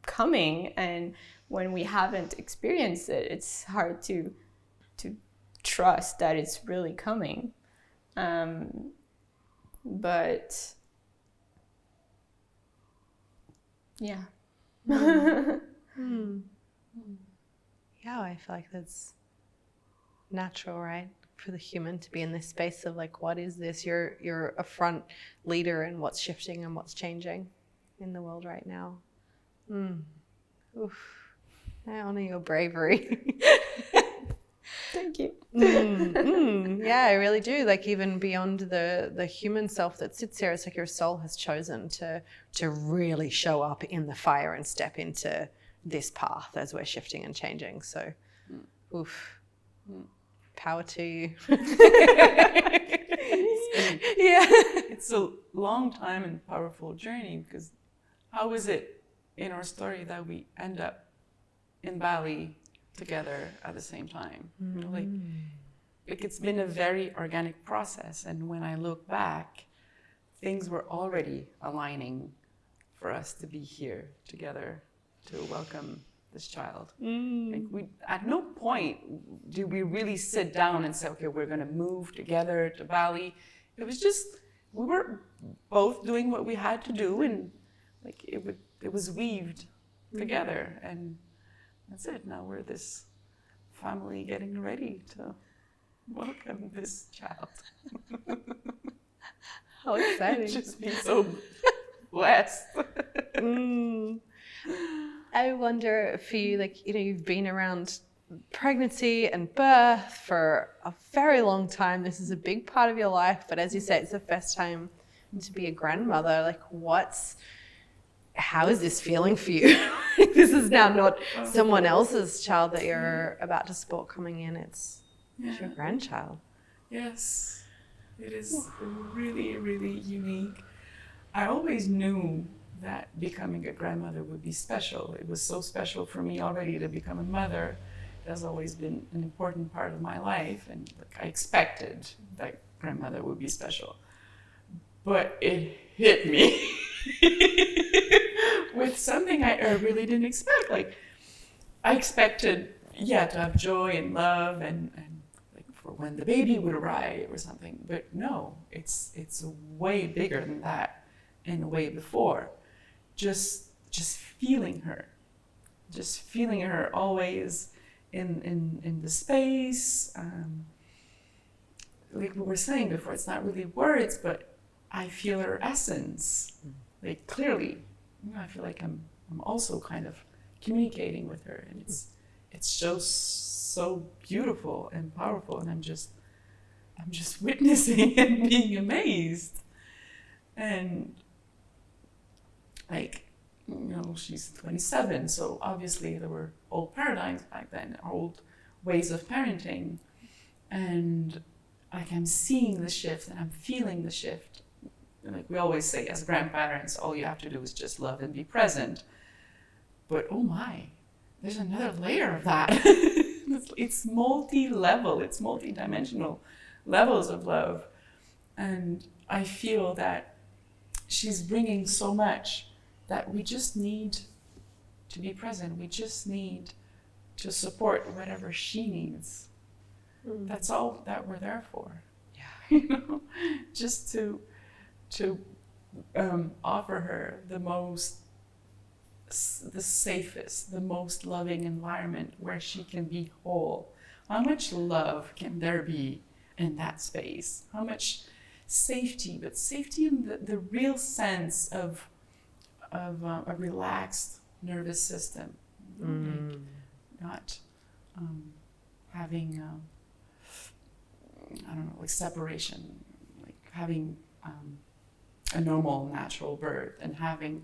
coming, and when we haven't experienced it, it's hard to trust that it's really coming. But yeah. Yeah, I feel like that's natural, right? for the human to be in this space of like, what is this? You're a front leader in what's shifting and what's changing in the world right now. Oof. I honor your bravery. Thank you. Yeah, I really do. Like, even beyond the human self that sits here, it's like your soul has chosen to really show up in the fire and step into this path as we're shifting and changing. So, oof. Power to you. It's a long time and powerful journey, because how is it in our story that we end up in Bali together at the same time? You know, like it's been a very organic process, and when I look back, things were already aligning for us to be here together to welcome this child. Like, we, at no point do we really sit down and say, okay, we're going to move together to Bali. It was just, we were both doing what we had to do, and like it was weaved together, and that's it. Now we're this family getting ready to welcome this child. How exciting. Just be so blessed. I wonder for you, like, you know, you've been around pregnancy and birth for a very long time. This is a big part of your life, but as you say, it's the first time to be a grandmother. Like, how is this feeling for you? This is now not someone else's child that you're about to support coming in. It's your grandchild. Yes, it is really, really unique. I always knew that becoming a grandmother would be special. It was so special for me already to become a mother. It has always been an important part of my life, and like, I expected that grandmother would be special. But it hit me with something I really didn't expect. Like, I expected, to have joy and love and like for when the baby would arrive or something. But no, it's way bigger than that and way before. Just feeling her always in the space. Like we were saying before, it's not really words, but I feel her essence, like clearly. You know, I feel like I'm also kind of communicating with her, and it's just so beautiful and powerful, and I'm just witnessing and being amazed. And like, you know, she's 27, so obviously there were old paradigms back then, old ways of parenting, and like I'm seeing the shift and I'm feeling the shift. And like we always say, as grandparents, all you have to do is just love and be present. But oh my, there's another layer of that. It's multi-level, it's multi-dimensional levels of love. And I feel that she's bringing so much that we just need to be present. We just need to support whatever she needs. That's all that we're there for. Yeah. You know, just to offer her the safest, the most loving environment where she can be whole. How much love can there be in that space? How much safety, but safety in the real sense of a relaxed nervous system, like not having I don't know, like separation, like having a normal, natural birth, and having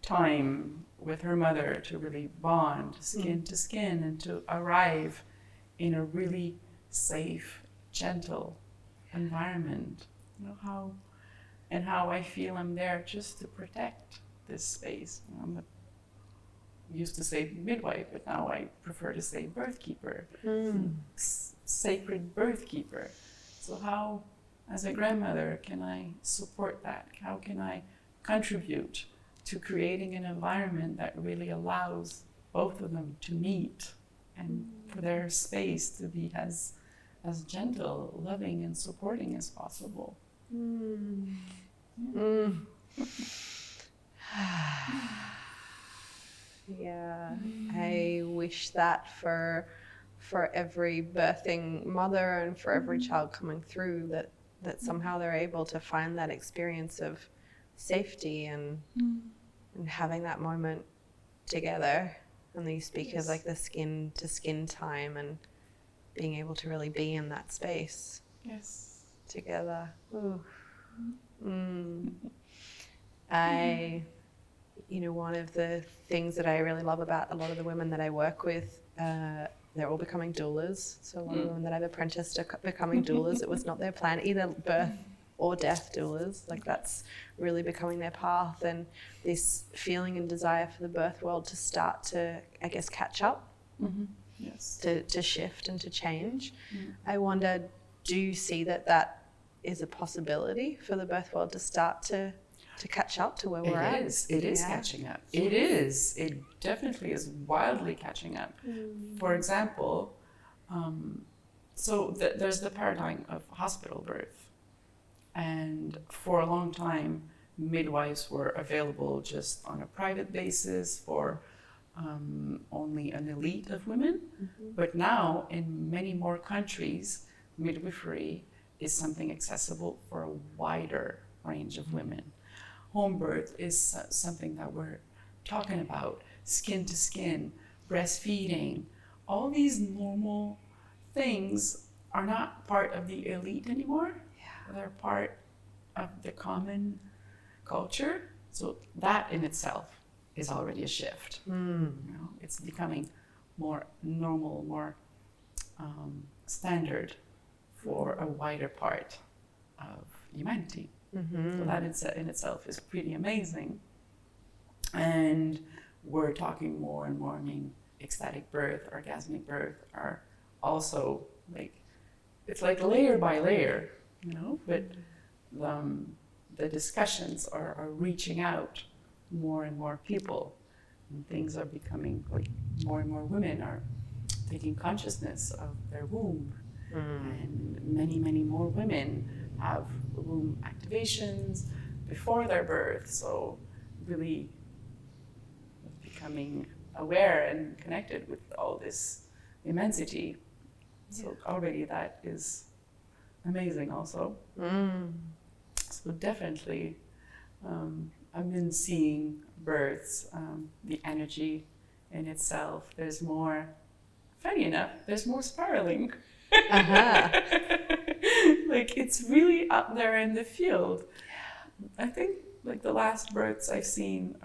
time with her mother to really bond skin to skin and to arrive in a really safe, gentle environment. You know, how I feel I'm there just to protect this space. I used to say midwife, but now I prefer to say birth keeper, sacred birth keeper. So how, as a grandmother, can I support that? How can I contribute to creating an environment that really allows both of them to meet and for their space to be as gentle, loving, and supporting as possible? Yeah, I wish that for for every birthing mother and for every child coming through, that somehow they're able to find that experience of safety and having that moment together. And you speak of like the skin to skin time and being able to really be in that space together. Ooh. One of the things that I really love about a lot of the women that I work with, they're all becoming doulas. So a lot of the women that I've apprenticed are becoming doulas. It was not their plan, either birth or death doulas. Like that's really becoming their path, and this feeling and desire for the birth world to start to, I guess, catch up, to shift and to change. I wonder, do you see that is a possibility for the birth world to start to catch up to where we're at? It is catching up. It is. It definitely is wildly catching up. For example, there's the paradigm of hospital birth. And for a long time, midwives were available just on a private basis for only an elite of women. But now, in many more countries, midwifery is something accessible for a wider range of women. Home birth is something that we're talking about, skin to skin, breastfeeding. All these normal things are not part of the elite anymore. They're part of the common culture. So that in itself is already a shift. It's becoming more normal, more standard for a wider part of humanity. So that in itself is pretty amazing. And we're talking more and more. I mean, ecstatic birth, orgasmic birth are also it's like layer by layer, but the discussions are reaching out more and more people, and things are becoming like more and more women are taking consciousness of their womb, and many, many more women have womb activations before their birth, so really becoming aware and connected with all this immensity. So already that is amazing also. So definitely I've been seeing births, the energy in itself. There's more, funny enough, there's more spiraling. Like it's really up there in the field. I think like the last births I've seen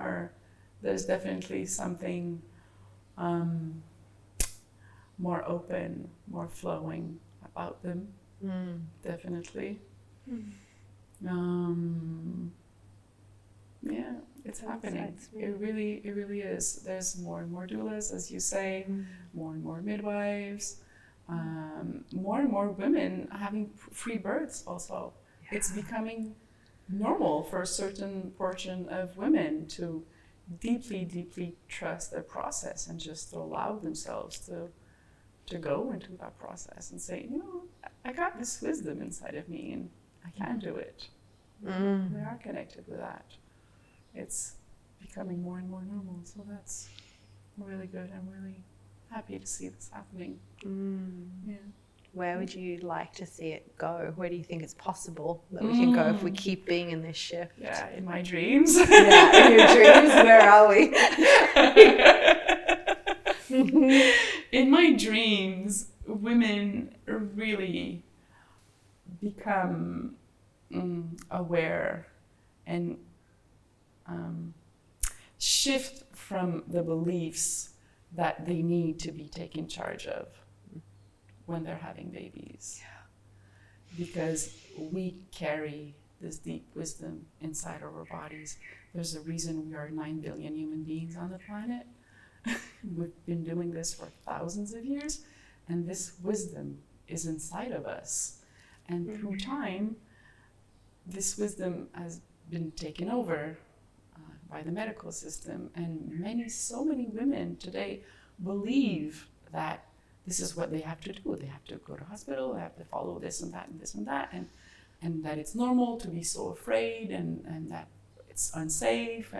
there's definitely something more open, more flowing about them. Definitely. Yeah, it's happening. It really is. There's more and more doulas, as you say, more and more midwives, more and more women having free births also. It's becoming normal for a certain portion of women to deeply, deeply trust their process and just to allow themselves to go into that process and say, I got this wisdom inside of me and I can do it. They are connected with that. It's becoming more and more normal, so that's really good. I'm really happy to see this happening. Yeah. Where would you like to see it go? Where do you think it's possible that we can go if we keep being in this shift? Yeah, in my dreams. Yeah, in your dreams, where are we? In my dreams, women really become aware and shift from the beliefs that they need to be taken charge of when they're having babies. Because we carry this deep wisdom inside our bodies. There's a reason we are 9 billion human beings on the planet. We've been doing this for thousands of years, and this wisdom is inside of us. And through time, this wisdom has been taken over by the medical system, and so many women today believe that this is what they have to do. They have to go to hospital, they have to follow this and that and this and that, and that it's normal to be so afraid and that it's unsafe,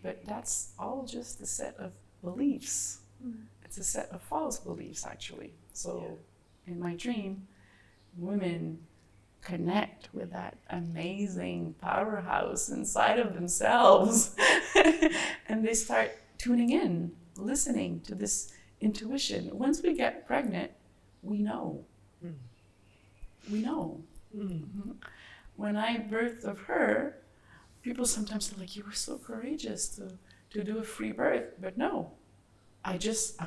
but that's all just a set of beliefs. it's a set of false beliefs, actually. So in my dream, women connect with that amazing powerhouse inside of themselves. And they start tuning in, listening to this intuition. Once we get pregnant, we know. We know. When I birthed of her, people sometimes are like, you were so courageous to do a free birth. But no, I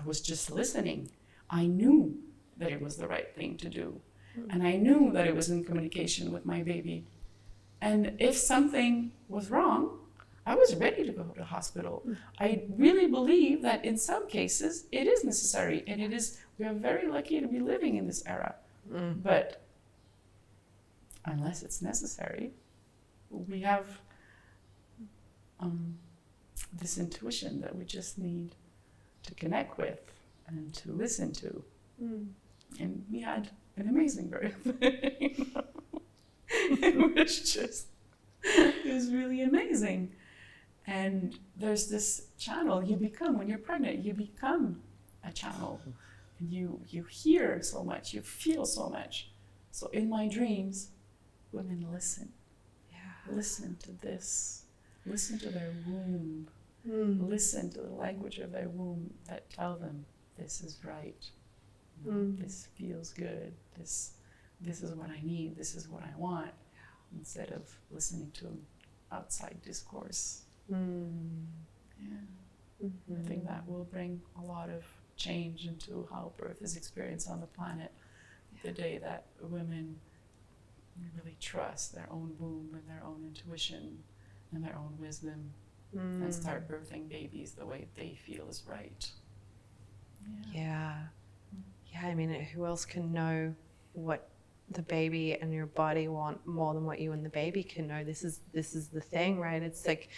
was just listening. I knew that it was the right thing to do. And I knew that it was in communication with my baby. And if something was wrong, I was ready to go to the hospital. I really believe that in some cases it is necessary, and we are very lucky to be living in this era. But unless it's necessary, we have this intuition that we just need to connect with and to listen to. And we had an amazing birth. It was really amazing. And there's this channel you become when you're pregnant. You become a channel. And you hear so much, you feel so much. So in my dreams, women listen. Listen to this. Listen to their womb. Listen to the language of their womb that tell them this is right. This feels good. This is what I need. This is what I want. Instead of listening to outside discourse. I think that will bring a lot of change into how birth is experienced on the planet. The day that women really trust their own womb and their own intuition and their own wisdom and start birthing babies the way they feel is right. Yeah, I mean, who else can know what the baby and your body want more than what you and the baby can know? This is the thing, right? It's like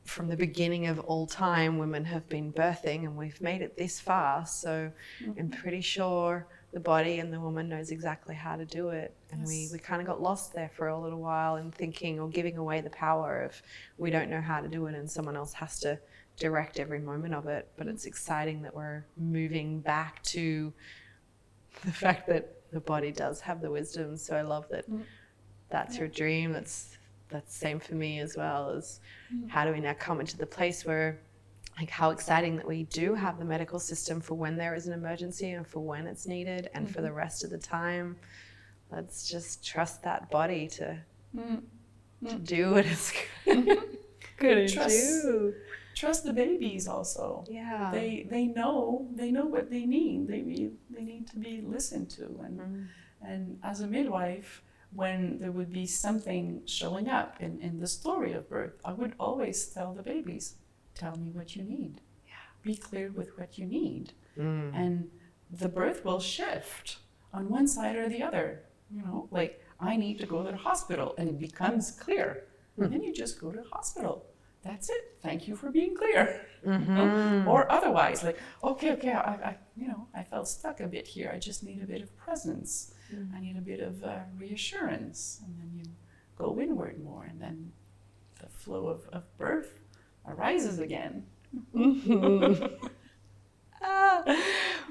from the beginning of all time, women have been birthing, and we've made it this far. So I'm pretty sure the body and the woman knows exactly how to do it. And we kind of got lost there for a little while in thinking or giving away the power of we don't know how to do it and someone else has to direct every moment of it. But it's exciting that we're moving back to the fact that the body does have the wisdom. So I love that that's your dream. That's same for me as well. As how do we now come into the place where, like, how exciting that we do have the medical system for when there is an emergency and for when it's needed, and for the rest of the time, let's just trust that body to do what it's good to do. Trust the babies also. Yeah. They know what they need. They need to be listened to. And as a midwife, when there would be something showing up in the story of birth, I would always tell the babies, tell me what you need. Be clear with what you need. And the birth will shift on one side or the other. You know, like, I need to go to the hospital, and it becomes clear. And then you just go to the hospital. That's it. Thank you for being clear. Or otherwise, like, okay, I felt stuck a bit here. I just need a bit of presence. I need a bit of reassurance. And then you go inward more, and then the flow of birth arises again.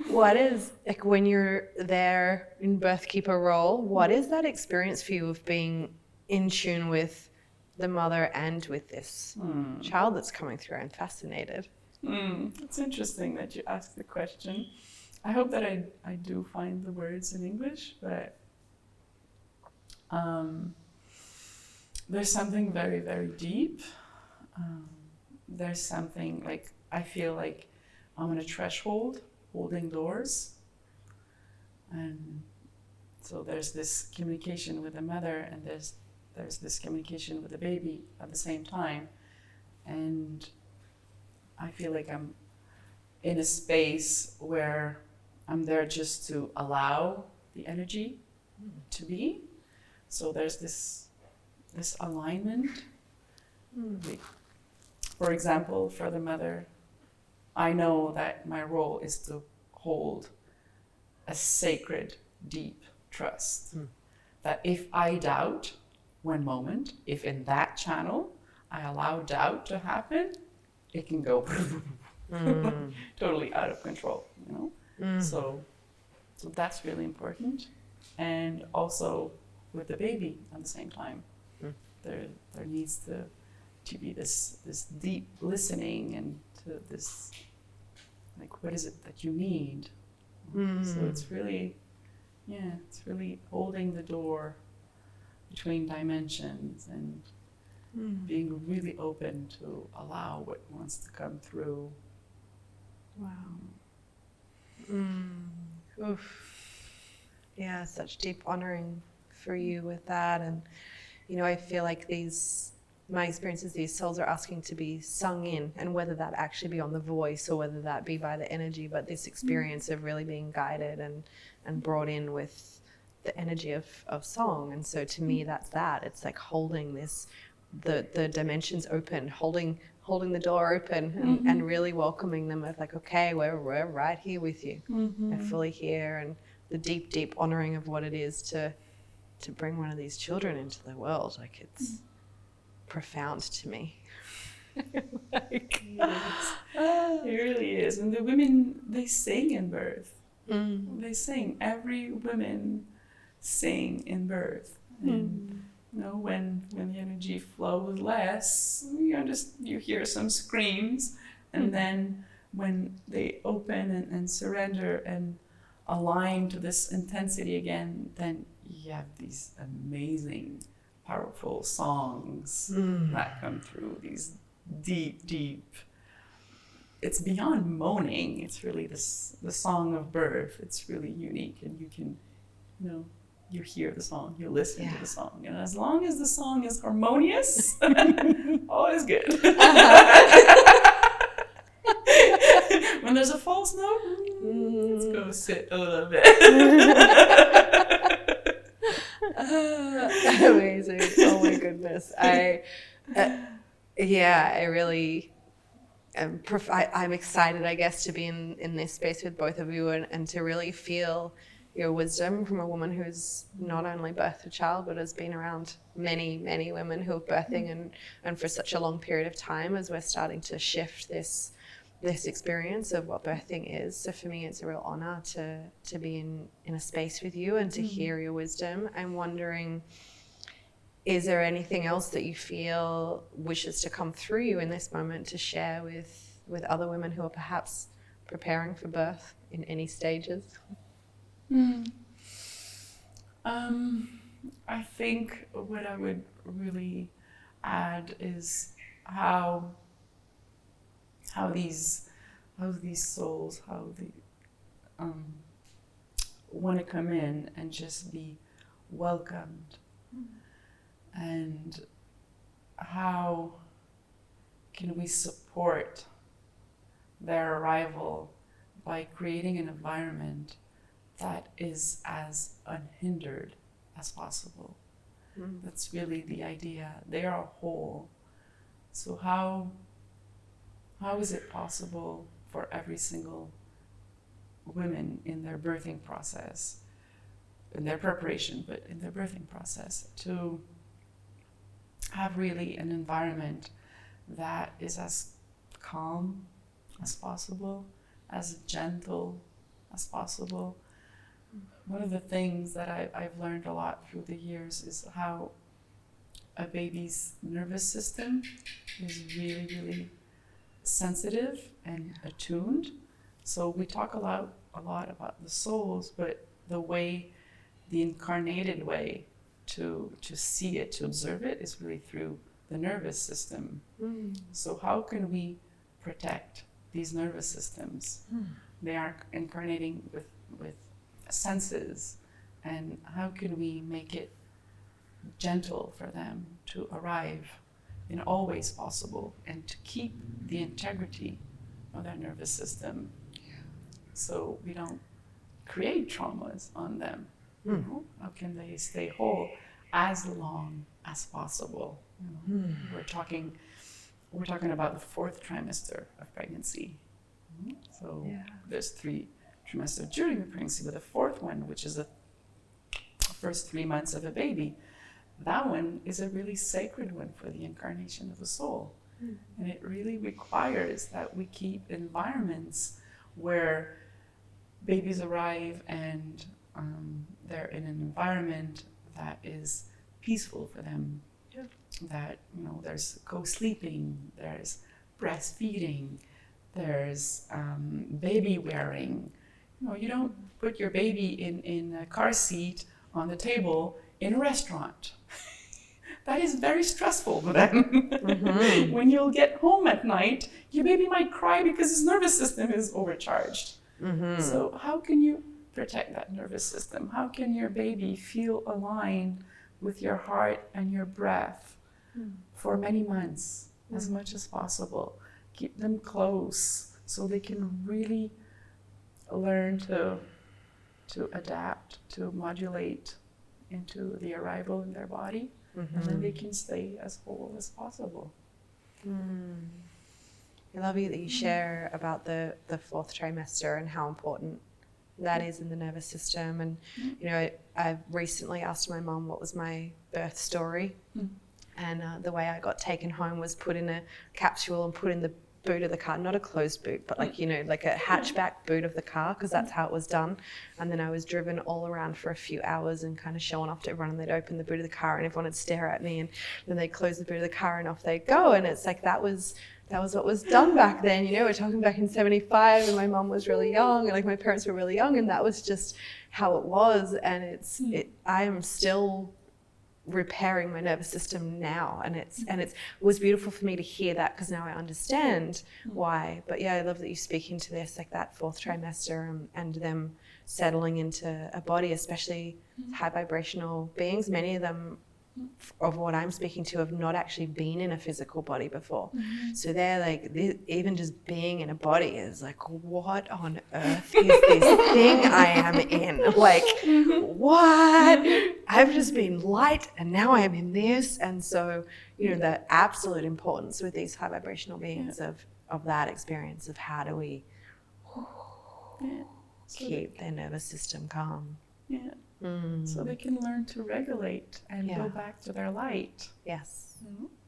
What is, like, when you're there in birth keeper role, what is that experience for you of being in tune with the mother and with this child that's coming through? I'm fascinated. It's interesting that you asked the question. I hope that I do find the words in English, but there's something very, very deep. There's something like, I feel like I'm on a threshold holding doors. And so there's this communication with the mother, and there's this communication with the baby at the same time. And I feel like I'm in a space where I'm there just to allow the energy to be. So there's this alignment. For example, for the mother, I know that my role is to hold a sacred, deep trust. That if I doubt one moment, if in that channel I allow doubt to happen, it can go. totally out of control, you know? So that's really important. And also with the baby at the same time, there needs to be this deep listening and to this, like, what is it that you need? So it's really holding the door between dimensions and being really open to allow what wants to come through. Wow. Oof. Yeah, such deep honoring for you with that. And, you know, I feel like my experiences, these souls are asking to be sung in, and whether that actually be on the voice or whether that be by the energy, but this experience of really being guided and brought in with the energy of song. And so to me, that's that. It's like holding the dimensions open, holding the door open and really welcoming them of like, okay, we're right here with you. We're fully here. And the deep, deep honoring of what it is to bring one of these children into the world. Like, it's profound to me. It really is. And the women, they sing in birth. They sing. Every woman sing in birth. And you know, when the energy flows less, you hear some screams, and then when they open and surrender and align to this intensity again, then you have these amazing, powerful songs that come through, these deep. It's beyond moaning. It's really the song of birth. It's really unique, and you can, you know, you hear the song, you listen to the song, and as long as the song is harmonious, all is good. When there's a false note, let's go sit a little bit. Amazing. Oh my goodness. I really I'm excited, I guess, to be in this space with both of you and to really feel your wisdom from a woman who's not only birthed a child, but has been around many, many women who are birthing and for such a long period of time, as we're starting to shift this experience of what birthing is. So for me, it's a real honor to be in a space with you and to hear your wisdom. I'm wondering, is there anything else that you feel wishes to come through you in this moment to share with other women who are perhaps preparing for birth in any stages? I think what I would really add is how these souls, how they want to come in and just be welcomed, and how can we support their arrival by creating an environment that is as unhindered as possible. That's really the idea. They are whole. So how is it possible for every single woman in their birthing process, in their preparation, but in their birthing process, to have really an environment that is as calm as possible, as gentle as possible? One of the things that I've learned a lot through the years is how a baby's nervous system is really, really sensitive and attuned. So we talk a lot about the souls, but the incarnated way to see it, to observe it, is really through the nervous system. So how can we protect these nervous systems? They are incarnating with senses, and how can we make it gentle for them to arrive in all ways possible and to keep the integrity of their nervous system, so we don't create traumas on them? You know? How can they stay whole as long as possible? You know? We're talking about the 4th trimester of pregnancy. So there's 3 trimesters during the pregnancy, but the 4th one, which is the first 3 months of a baby, that one is a really sacred one for the incarnation of the soul. And it really requires that we keep environments where babies arrive and they're in an environment that is peaceful for them. Yeah. That, there's co-sleeping, there's breastfeeding, there's baby wearing. You don't put your baby in a car seat on the table in a restaurant. That is very stressful for them. Mm-hmm. When you'll get home at night, your baby might cry because his nervous system is overcharged. Mm-hmm. So how can you protect that nervous system? How can your baby feel aligned with your heart and your breath for many months, as much as possible? Keep them close so they can really learn to adapt, to modulate into the arrival in their body, and then they can stay as whole as possible. I love you that you share about the fourth trimester and how important that is in the nervous system. And I recently asked my mum what was my birth story, and the way I got taken home was put in a capsule and put in the boot of the car, not a closed boot, but like a hatchback boot of the car, because that's how it was done. And then I was driven all around for a few hours and kind of showing off to everyone, and they'd open the boot of the car and everyone would stare at me, and then they'd close the boot of the car and off they'd go. And it's like that was what was done back then. We're talking back in 75, and my mum was really young, and like my parents were really young, and that was just how it was. And I am still repairing my nervous system now, and it was beautiful for me to hear that, because now I understand why. But yeah, I love that you speak into this, like that fourth trimester and them settling into a body, especially high vibrational beings. Many of them, of what I'm speaking to, have not actually been in a physical body before. So they're like, even just being in a body is like, what on earth is this thing I am in? Like, what? I've just been light and now I am in this. And so, the absolute importance with these high vibrational beings of that experience of how do we keep their nervous system calm. Yeah. So they can learn to regulate and go back to their light. Yes.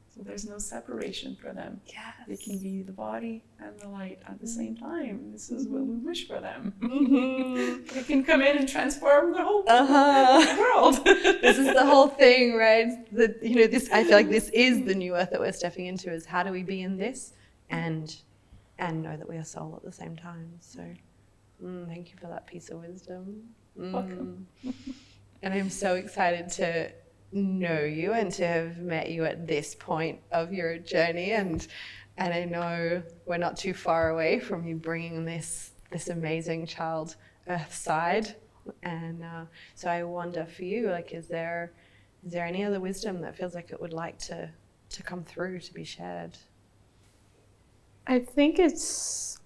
So there's no separation for them. Yes. They can be the body and the light at the same time. This is what we wish for them. They can come in and transform the whole world. This is the whole thing, right? I feel like this is the new earth that we're stepping into, is how do we be in this and know that we are soul at the same time. So thank you for that piece of wisdom. Welcome. And I'm so excited to know you and to have met you at this point of your journey, and I know we're not too far away from you bringing this amazing child earth side. And so I wonder for you, like, is there any other wisdom that feels like it would like to come through, to be shared? I think it's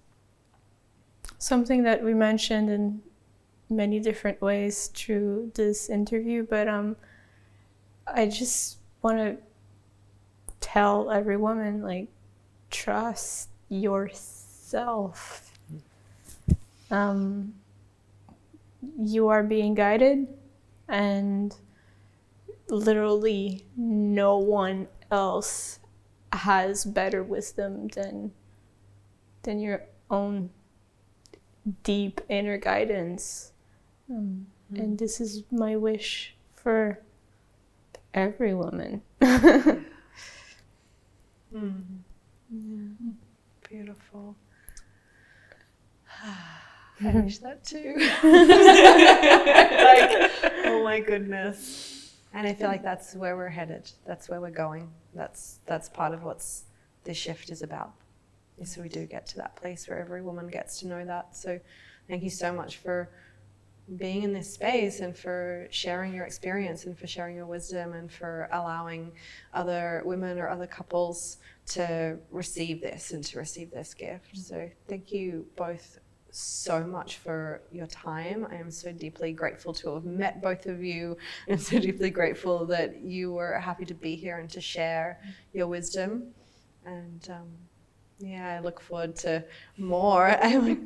something that we mentioned in many different ways through this interview, but I just want to tell every woman, like, trust yourself. You are being guided, and literally no one else has better wisdom than your own deep inner guidance. And this is my wish for every woman. Beautiful. I wish that too. Oh my goodness. And I feel like that's where we're headed. That's where we're going. That's part of what's this shift is about. So we do get to that place where every woman gets to know that. So thank you so much for being in this space, and for sharing your experience, and for sharing your wisdom, and for allowing other women or other couples to receive this and to receive this gift. So thank you both so much for your time. I am so deeply grateful to have met both of you, and so deeply grateful that you were happy to be here and to share your wisdom. And I look forward to more. I'm like,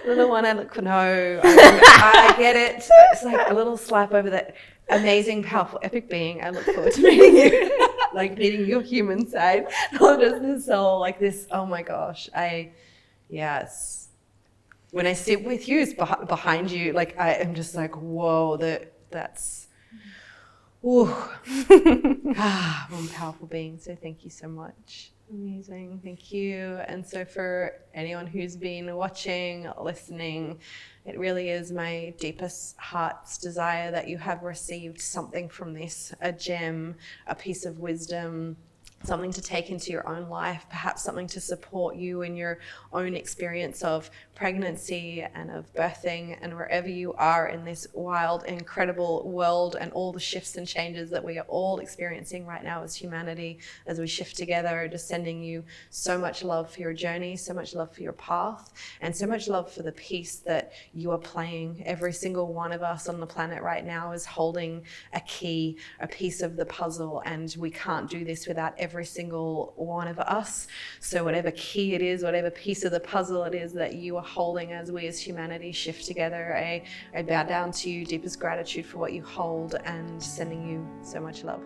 little one, I look for no. I get it. It's like a little slap over the amazing, powerful, epic being. I look forward to meeting you, like meeting your human side, not just the soul, like this. Oh my gosh, yes. When I sit with you, it's behind you. Like I am just like, whoa, that's, ooh, what a powerful being. So thank you so much. Amazing, thank you. And so for anyone who's been watching, listening, it really is my deepest heart's desire that you have received something from this, a gem, a piece of wisdom, something to take into your own life, perhaps something to support you in your own experience of pregnancy and of birthing and wherever you are in this wild, incredible world and all the shifts and changes that we are all experiencing right now as humanity, as we shift together. Just sending you so much love for your journey, so much love for your path, and so much love for the piece that you are playing. Every single one of us on the planet right now is holding a key, a piece of the puzzle, and we can't do this without every single one of us. So whatever key it is, whatever piece of the puzzle it is that you are holding as we as humanity shift together, I bow down to you, deepest gratitude for what you hold, and sending you so much love.